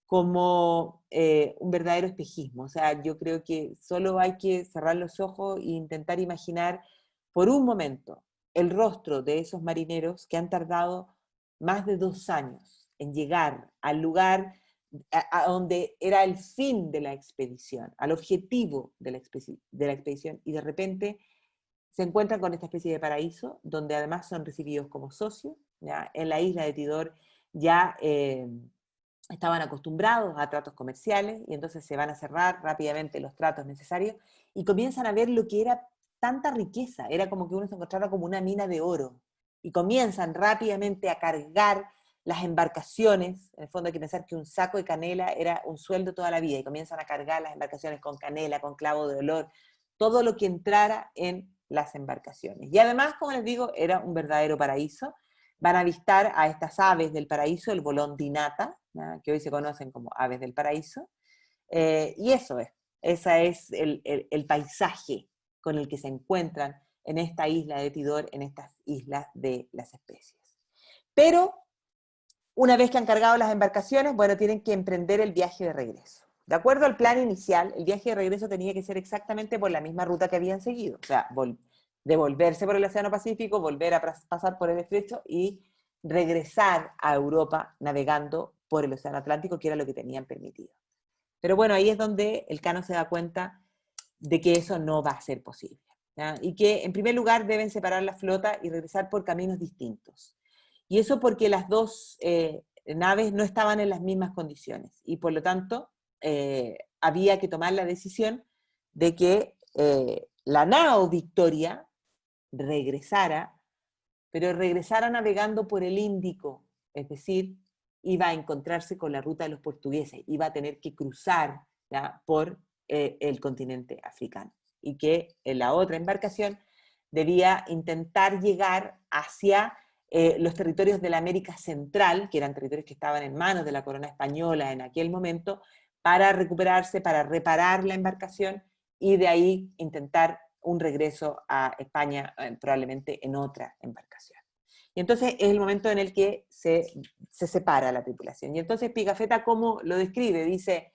como un verdadero espejismo. O sea, yo creo que solo hay que cerrar los ojos e intentar imaginar por un momento el rostro de esos marineros que han tardado más de 2 años en llegar al lugar a donde era el fin de la expedición, al objetivo de la expedición, y de repente se encuentran con esta especie de paraíso, donde además son recibidos como socios. ¿Ya? En la isla de Tidor ya estaban acostumbrados a tratos comerciales, y entonces se van a cerrar rápidamente los tratos necesarios, y comienzan a ver lo que era tanta riqueza. Era como que uno se encontraba como una mina de oro, y comienzan rápidamente a cargar las embarcaciones. En el fondo hay que pensar que un saco de canela era un sueldo toda la vida, y comienzan a cargar las embarcaciones con canela, con clavo de olor, todo lo que entrara en las embarcaciones. Y además, como les digo, era un verdadero paraíso. Van a avistar a estas aves del paraíso, el bolón dinata, ¿no?, que hoy se conocen como aves del paraíso, y ese es el paisaje con el que se encuentran en esta isla de Tidor, en estas islas de las especies. Pero una vez que han cargado las embarcaciones, bueno, tienen que emprender el viaje de regreso. De acuerdo al plan inicial, el viaje de regreso tenía que ser exactamente por la misma ruta que habían seguido, o sea, devolverse por el Océano Pacífico, volver a pasar por el estrecho y regresar a Europa navegando por el Océano Atlántico, que era lo que tenían permitido. Pero bueno, ahí es donde Elcano se da cuenta de que eso no va a ser posible, ¿ya? Y que en primer lugar deben separar la flota y regresar por caminos distintos. Y eso porque las dos naves no estaban en las mismas condiciones, y por lo tanto había que tomar la decisión de que la nao Victoria regresara, pero regresara navegando por el Índico, es decir, iba a encontrarse con la ruta de los portugueses, iba a tener que cruzar, ¿ya?, por el continente africano, y que la otra embarcación debía intentar llegar hacia los territorios de la América Central, que eran territorios que estaban en manos de la corona española en aquel momento, para recuperarse, para reparar la embarcación, y de ahí intentar un regreso a España, probablemente en otra embarcación. Y entonces es el momento en el que se separa la tripulación. Y entonces Pigafetta, ¿cómo lo describe? Dice,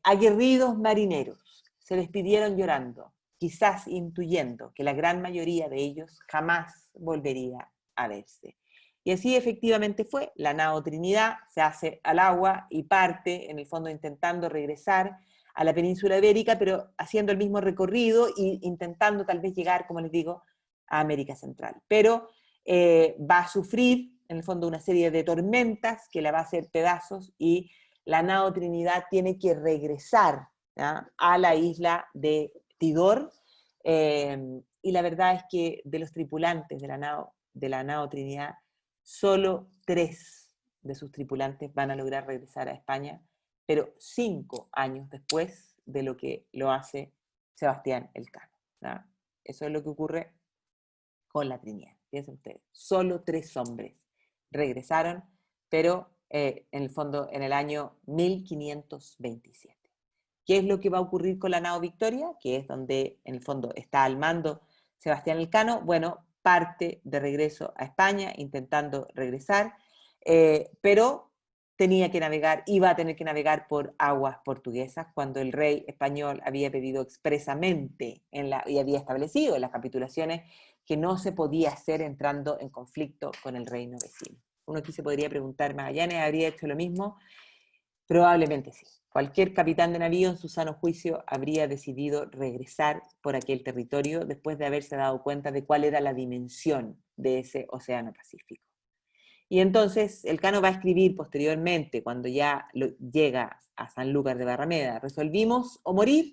aguerridos marineros se despidieron llorando, quizás intuyendo que la gran mayoría de ellos jamás volvería a verse. Y así efectivamente fue. La nao Trinidad se hace al agua y parte, en el fondo, intentando regresar a la península ibérica, pero haciendo el mismo recorrido e intentando tal vez llegar, como les digo, a América Central. Pero va a sufrir, en el fondo, una serie de tormentas que la va a hacer pedazos, y la nao Trinidad tiene que regresar, ¿ya?, a la isla de Tidor, y la verdad es que de los tripulantes de la nao Trinidad, solo 3 de sus tripulantes van a lograr regresar a España, pero 5 años después de lo que lo hace Sebastián Elcano, ¿ya? Eso es lo que ocurre con la Trinidad. Piensen ustedes, solo 3 hombres regresaron, pero en el fondo en el año 1527. ¿Qué es lo que va a ocurrir con la nao Victoria? Que es donde en el fondo está al mando Sebastián Elcano. Bueno, parte de regreso a España, intentando regresar, pero tenía que navegar, iba a tener que navegar por aguas portuguesas, cuando el rey español había pedido expresamente y había establecido en las capitulaciones que no se podía hacer entrando en conflicto con el reino vecino. Uno aquí se podría preguntar, ¿Magallanes habría hecho lo mismo? Probablemente sí. Cualquier capitán de navío en su sano juicio habría decidido regresar por aquel territorio después de haberse dado cuenta de cuál era la dimensión de ese océano Pacífico. Y entonces Elcano va a escribir posteriormente, cuando ya llega a Sanlúcar de Barrameda: resolvimos o morir,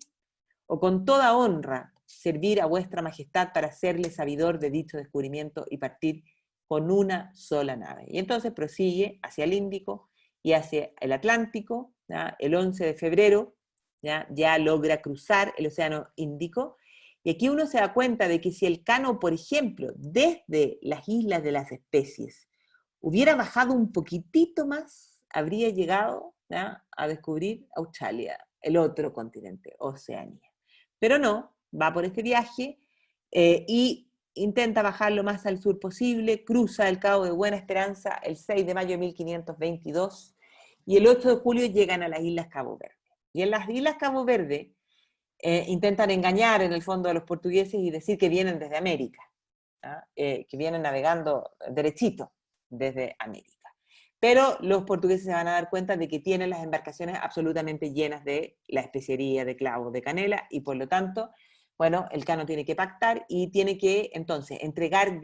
o con toda honra servir a vuestra majestad para serle sabidor de dicho descubrimiento y partir con una sola nave. Y entonces prosigue hacia el Índico y hacia el Atlántico, ¿ya? El 11 de febrero ya logra cruzar el océano Índico, y aquí uno se da cuenta de que si Elcano, por ejemplo, desde las Islas de las Especies, hubiera bajado un poquitito más, habría llegado, ¿ya?, a descubrir Australia, el otro continente, Oceanía. Pero no, va por este viaje y intenta bajar lo más al sur posible, cruza el Cabo de Buena Esperanza el 6 de mayo de 1522, y el 8 de julio llegan a las Islas Cabo Verde. Y en las Islas Cabo Verde intentan engañar en el fondo a los portugueses y decir que vienen desde América, que vienen navegando derechito desde América. Pero los portugueses se van a dar cuenta de que tienen las embarcaciones absolutamente llenas de la especiería, de clavos, de canela, y por lo tanto, bueno, Elcano tiene que pactar y tiene que entonces entregar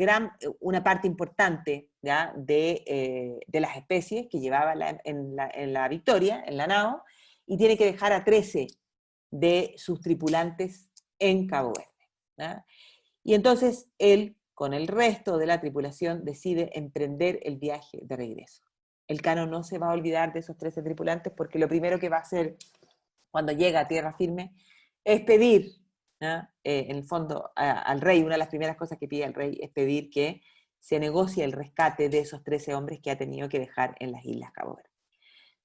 una parte importante, ¿ya?, de las especies que llevaba en la Victoria, en la nao, y tiene que dejar a 13 de sus tripulantes en Cabo Verde, ¿ya? Y entonces él, con el resto de la tripulación, decide emprender el viaje de regreso. Elcano no se va a olvidar de esos 13 tripulantes, porque lo primero que va a hacer cuando llega a tierra firme es pedir, en el fondo, al rey. Una de las primeras cosas que pide al rey es pedir que se negocie el rescate de esos 13 hombres que ha tenido que dejar en las Islas Cabo Verde.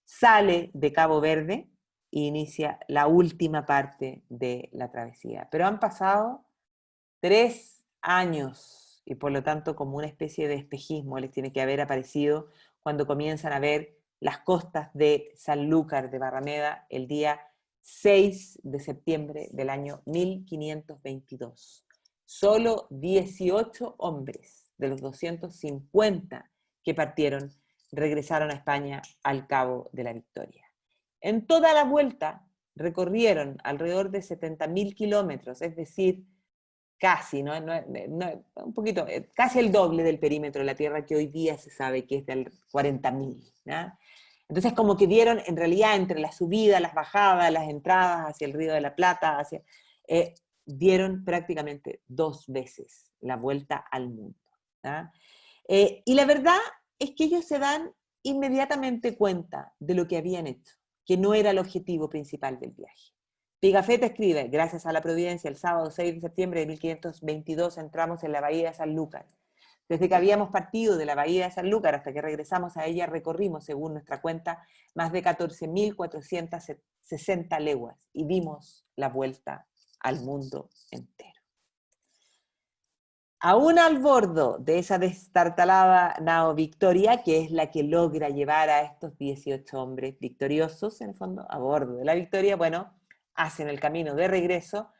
Sale de Cabo Verde e inicia la última parte de la travesía. Pero han pasado 3 años, y por lo tanto, como una especie de espejismo les tiene que haber aparecido cuando comienzan a ver las costas de Sanlúcar de Barrameda el día 6 de septiembre del año 1522. Solo 18 hombres de los 250 que partieron regresaron a España al Cabo de la Victoria. En toda la vuelta recorrieron alrededor de 70.000 kilómetros, es decir, casi, un poquito, casi el doble del perímetro de la Tierra, que hoy día se sabe que es de 40.000. Entonces, como que dieron, en realidad, entre las subidas, las bajadas, las entradas hacia el Río de la Plata, dieron prácticamente 2 veces la vuelta al mundo. Y la verdad es que ellos se dan inmediatamente cuenta de lo que habían hecho, que no era el objetivo principal del viaje. Pigafetta escribe: gracias a la providencia, el sábado 6 de septiembre de 1522 entramos en la bahía de Sanlúcar. Desde que habíamos partido de la bahía de Sanlúcar hasta que regresamos a ella, recorrimos, según nuestra cuenta, más de 14.460 leguas y dimos la vuelta al mundo entero. Aún al bordo de esa destartalada nao Victoria, que es la que logra llevar a estos 18 hombres victoriosos, en el fondo, a bordo de la Victoria, bueno, hacen el camino de regreso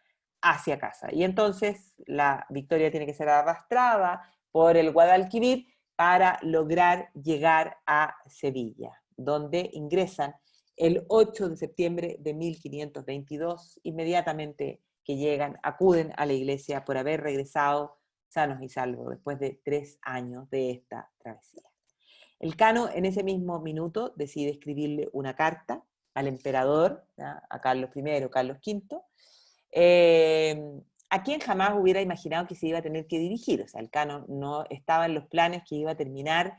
hacia casa. Y entonces la Victoria tiene que ser arrastrada por el Guadalquivir para lograr llegar a Sevilla, donde ingresan el 8 de septiembre de 1522, inmediatamente que llegan, acuden a la iglesia por haber regresado sanos y salvos después de 3 años de esta travesía. Elcano en ese mismo minuto decide escribirle una carta al emperador, ¿ya? A Carlos I, Carlos V, a quien jamás hubiera imaginado que se iba a tener que dirigir. O sea, Elcano no estaba en los planes que iba a terminar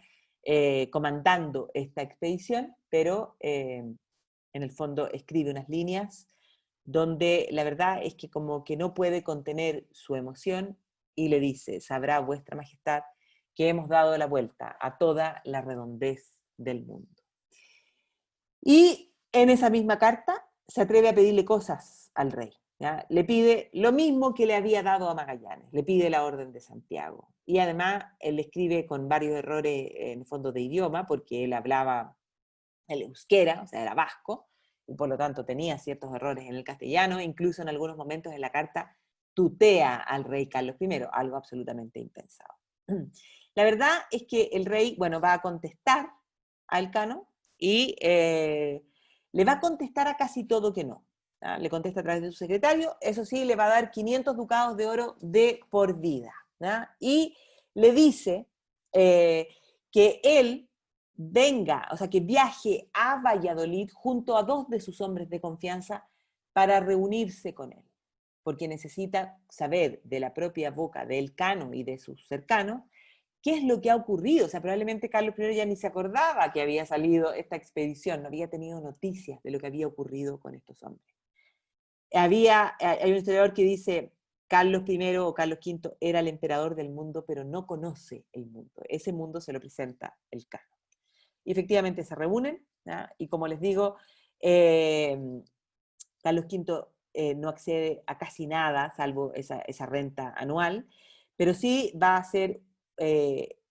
comandando esta expedición, pero en el fondo escribe unas líneas donde la verdad es que como que no puede contener su emoción y le dice: sabrá vuestra majestad que hemos dado la vuelta a toda la redondez del mundo. Y en esa misma carta se atreve a pedirle cosas al rey, ¿ya? Le pide lo mismo que le había dado a Magallanes, le pide la Orden de Santiago. Y además él escribe con varios errores en el fondo de idioma, porque él hablaba el euskera, o sea, era vasco, y por lo tanto tenía ciertos errores en el castellano, incluso en algunos momentos en la carta tutea al rey Carlos I, algo absolutamente impensado. La verdad es que el rey, bueno, va a contestar a Elcano y le va a contestar a casi todo que no. ¿Ya? Le contesta a través de su secretario, eso sí, le va a dar 500 ducados de oro de por vida. ¿Ya? Y le dice que él venga, o sea, que viaje a Valladolid junto a 2 de sus hombres de confianza para reunirse con él, porque necesita saber de la propia boca de Elcano y de sus cercanos qué es lo que ha ocurrido. O sea, probablemente Carlos I ya ni se acordaba que había salido esta expedición, no había tenido noticias de lo que había ocurrido con estos hombres. Hay un historiador que dice: Carlos I o Carlos V era el emperador del mundo, pero no conoce el mundo. Ese mundo se lo presenta Elcano. Y efectivamente se reúnen, ¿ya? Y como les digo, Carlos V no accede a casi nada, salvo esa renta anual, pero sí va a hacer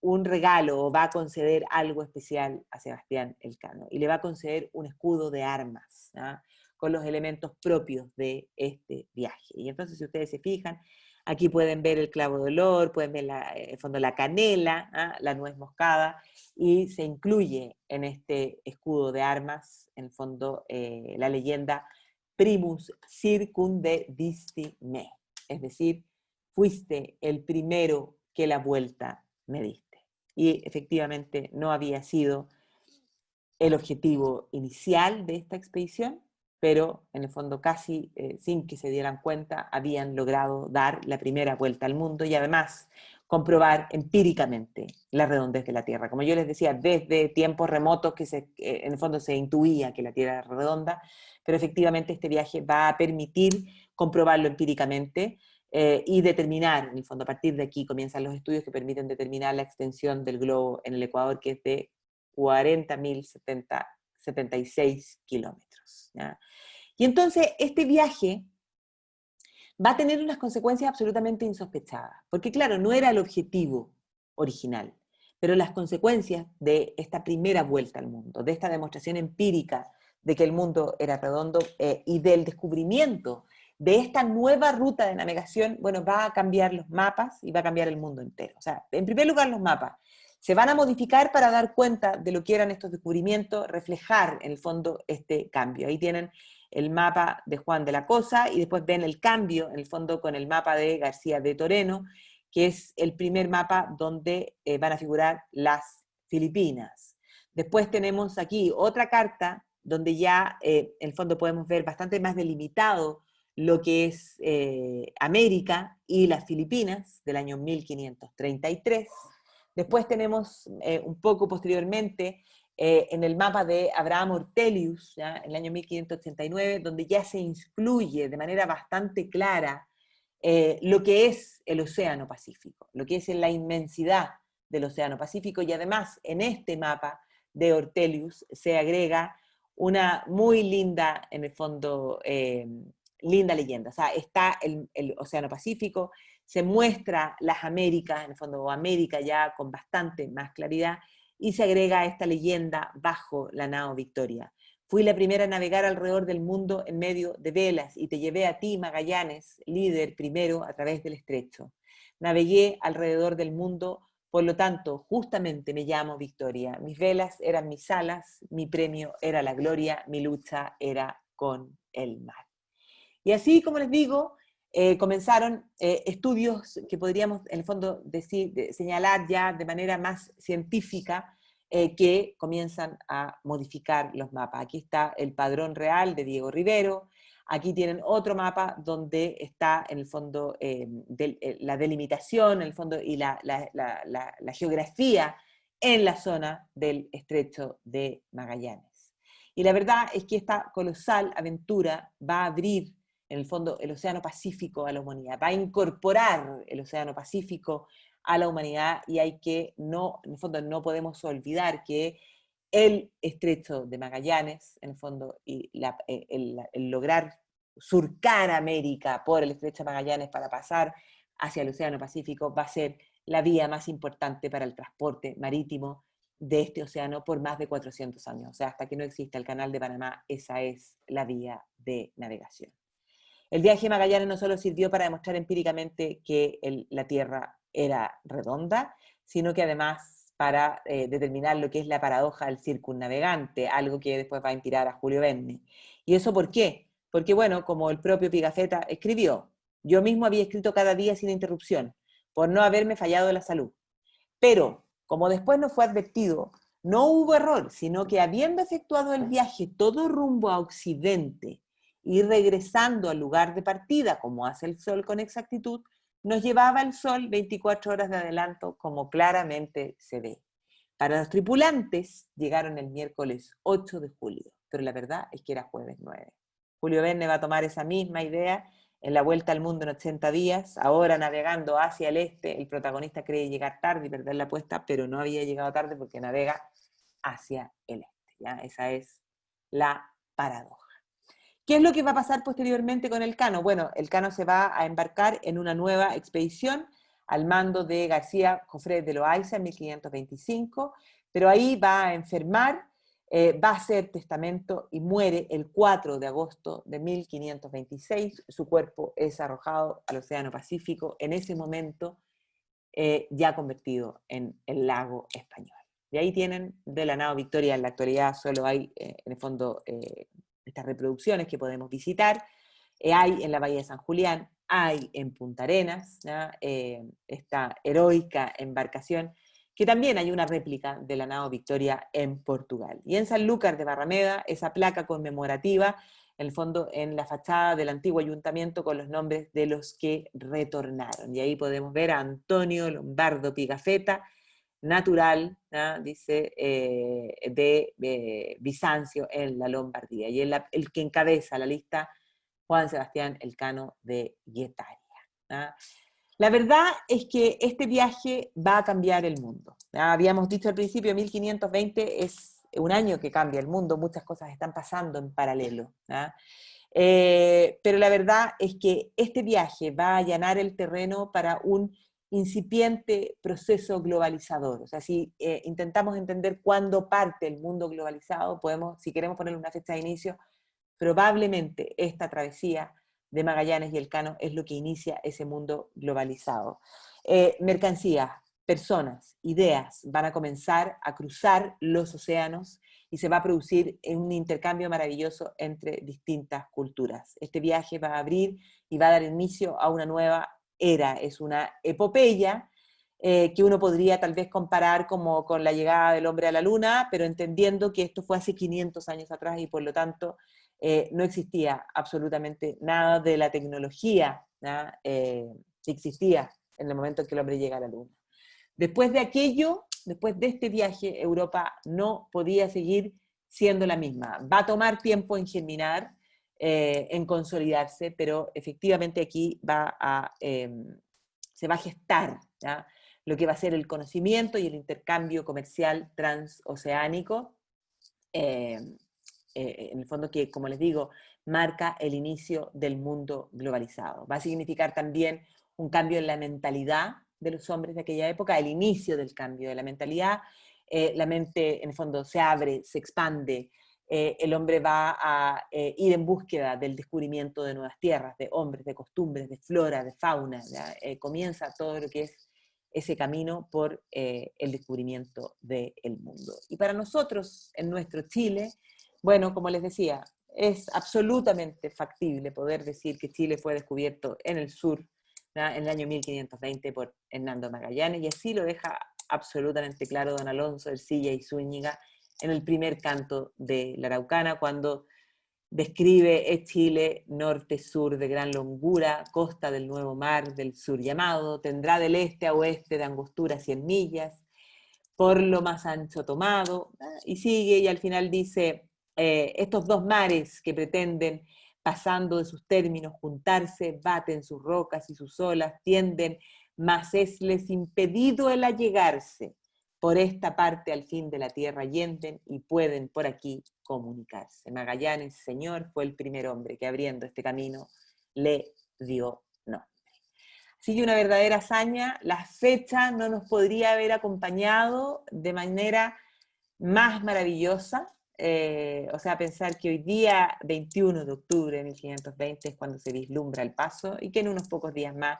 un regalo, o va a conceder algo especial a Sebastián Elcano, y le va a conceder un escudo de armas, ¿ya? Con los elementos propios de este viaje. Y entonces, si ustedes se fijan, aquí pueden ver el clavo de olor, pueden ver en el fondo la canela, ¿ah? La nuez moscada, y se incluye en este escudo de armas, en el fondo, la leyenda primus circundedisti me, es decir, fuiste el primero que la vuelta me diste. Y efectivamente no había sido el objetivo inicial de esta expedición, pero en el fondo casi sin que se dieran cuenta habían logrado dar la primera vuelta al mundo y además comprobar empíricamente la redondez de la Tierra. Como yo les decía, desde tiempos remotos que en el fondo se intuía que la Tierra era redonda, pero efectivamente este viaje va a permitir comprobarlo empíricamente y determinar, en el fondo a partir de aquí comienzan los estudios que permiten determinar la extensión del globo en el Ecuador, que es de 40.076 kilómetros. ¿Ya? Y entonces este viaje va a tener unas consecuencias absolutamente insospechadas, porque claro, no era el objetivo original, pero las consecuencias de esta primera vuelta al mundo, de esta demostración empírica de que el mundo era redondo y del descubrimiento de esta nueva ruta de navegación, bueno, va a cambiar los mapas y va a cambiar el mundo entero. O sea, en primer lugar los mapas se van a modificar para dar cuenta de lo que eran estos descubrimientos, reflejar en el fondo este cambio. Ahí tienen el mapa de Juan de la Cosa y después ven el cambio en el fondo con el mapa de García de Toreno, que es el primer mapa donde van a figurar las Filipinas. Después tenemos aquí otra carta donde ya en el fondo podemos ver bastante más delimitado lo que es América y las Filipinas del año 1533. Después tenemos un poco posteriormente en el mapa de Abraham Ortelius, ¿ya? En el año 1589, donde ya se incluye de manera bastante clara lo que es el Océano Pacífico, lo que es la inmensidad del Océano Pacífico, y además en este mapa de Ortelius se agrega una muy linda, en el fondo, linda leyenda. O sea, está el Océano Pacífico, se muestra las Américas, en el fondo, o América ya con bastante más claridad, y se agrega esta leyenda bajo la nao Victoria. Fui la primera a navegar alrededor del mundo en medio de velas y te llevé a ti, Magallanes, líder primero a través del estrecho. Navegué alrededor del mundo, por lo tanto, justamente me llamo Victoria. Mis velas eran mis alas, mi premio era la gloria, mi lucha era con el mar. Y así, como les digo, comenzaron estudios que podríamos, en el fondo, señalar ya de manera más científica, que comienzan a modificar los mapas. Aquí está el padrón real de Diego Rivero, aquí tienen otro mapa donde está, en el fondo, la delimitación, en el fondo, y la geografía en la zona del Estrecho de Magallanes. Y la verdad es que esta colosal aventura va a abrir, en el fondo, el Océano Pacífico a la humanidad, va a incorporar el Océano Pacífico a la humanidad, y hay que, no, en el fondo, no podemos olvidar que el Estrecho de Magallanes, en el fondo, y el lograr surcar América por el Estrecho de Magallanes para pasar hacia el Océano Pacífico, va a ser la vía más importante para el transporte marítimo de este océano por más de 400 años. O sea, hasta que no exista el Canal de Panamá, esa es la vía de navegación. El viaje de Magallanes no solo sirvió para demostrar empíricamente que la Tierra era redonda, sino que además para determinar lo que es la paradoja del circunnavegante, algo que después va a inspirar a Julio Verne. ¿Y eso por qué? Porque, bueno, como el propio Pigafetta escribió, yo mismo había escrito cada día sin interrupción, por no haberme fallado la salud. Pero, como después nos fue advertido, no hubo error, sino que habiendo efectuado el viaje todo rumbo a occidente y regresando al lugar de partida, como hace el Sol con exactitud, nos llevaba el Sol 24 horas de adelanto, como claramente se ve. Para los tripulantes llegaron el miércoles 8 de julio, pero la verdad es que era jueves 9. Julio Verne va a tomar esa misma idea en la vuelta al mundo en 80 días, ahora navegando hacia el este, el protagonista cree llegar tarde y perder la apuesta, pero no había llegado tarde porque navega hacia el este. ¿Ya? Esa es la paradoja. ¿Qué es lo que va a pasar posteriormente con el Cano? Bueno, el Cano se va a embarcar en una nueva expedición al mando de García Jofré de Loaiza en 1525, pero ahí va a enfermar, va a hacer testamento y muere el 4 de agosto de 1526. Su cuerpo es arrojado al Océano Pacífico, en ese momento ya convertido en el lago español. Y ahí tienen de la nao Victoria. En la actualidad solo hay, en el fondo, estas reproducciones que podemos visitar. Hay en la Bahía de San Julián, hay en Punta Arenas, esta heroica embarcación, que también hay una réplica de la nao Victoria en Portugal. Y en Sanlúcar de Barrameda, esa placa conmemorativa, en el fondo en la fachada del antiguo ayuntamiento con los nombres de los que retornaron. Y ahí podemos ver a Antonio Lombardo Pigafetta, natural, ¿no? Dice, de Bizancio en la Lombardía. Y el que encabeza la lista, Juan Sebastián Elcano de Guetaria. ¿No? La verdad es que este viaje va a cambiar el mundo. ¿No? Habíamos dicho al principio, 1520 es un año que cambia el mundo, muchas cosas están pasando en paralelo. ¿No? Pero la verdad es que este viaje va a allanar el terreno para un incipiente proceso globalizador. O sea, si intentamos entender cuándo parte el mundo globalizado, podemos, si queremos ponerle una fecha de inicio, probablemente esta travesía de Magallanes y Elcano es lo que inicia ese mundo globalizado. Mercancías, personas, ideas van a comenzar a cruzar los océanos y se va a producir un intercambio maravilloso entre distintas culturas. Este viaje va a abrir y va a dar inicio a una nueva era, es una epopeya que uno podría tal vez comparar como con la llegada del hombre a la luna, pero entendiendo que esto fue hace 500 años atrás y por lo tanto no existía absolutamente nada de la tecnología que existía en el momento en que el hombre llega a la luna. Después de aquello, después de este viaje, Europa no podía seguir siendo la misma. Va a tomar tiempo en germinar, en consolidarse, pero efectivamente aquí se va a gestar, ¿ya? Lo que va a ser el conocimiento y el intercambio comercial transoceánico, en el fondo que, como les digo, marca el inicio del mundo globalizado. Va a significar también un cambio en la mentalidad de los hombres de aquella época, el inicio del cambio de la mentalidad. La mente, en el fondo, se abre, se expande. El hombre va a ir en búsqueda del descubrimiento de nuevas tierras, de hombres, de costumbres, de flora, de fauna. Comienza todo lo que es ese camino por el descubrimiento del mundo. Y para nosotros, en nuestro Chile, bueno, como les decía, es absolutamente factible poder decir que Chile fue descubierto en el sur, ¿verdad?, en el año 1520 por Hernando Magallanes, y así lo deja absolutamente claro don Alonso Ercilla y Zúñiga en el primer canto de la Araucana, cuando describe es Chile, norte-sur de gran longura, costa del nuevo mar del sur llamado, tendrá del este a oeste de angostura 100 millas, por lo más ancho tomado, y sigue, y al final dice, estos dos mares que pretenden, pasando de sus términos, juntarse, baten sus rocas y sus olas, tienden, mas esles impedido el allegarse, por esta parte al fin de la tierra yenden y pueden por aquí comunicarse. Magallanes, señor, fue el primer hombre que abriendo este camino le dio nombre. Así que una verdadera hazaña, la fecha no nos podría haber acompañado de manera más maravillosa. O sea, pensar que hoy día, 21 de octubre de 1520, es cuando se vislumbra el paso y que en unos pocos días más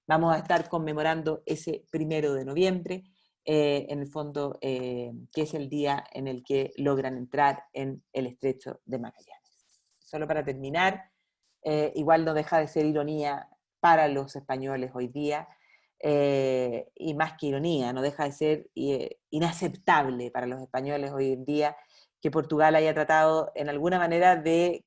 vamos a estar conmemorando ese 1 de noviembre, en el fondo, que es el día en el que logran entrar en el Estrecho de Magallanes. Solo para terminar, igual no deja de ser ironía para los españoles hoy día, y más que ironía, no deja de ser inaceptable para los españoles hoy en día que Portugal haya tratado en alguna manera de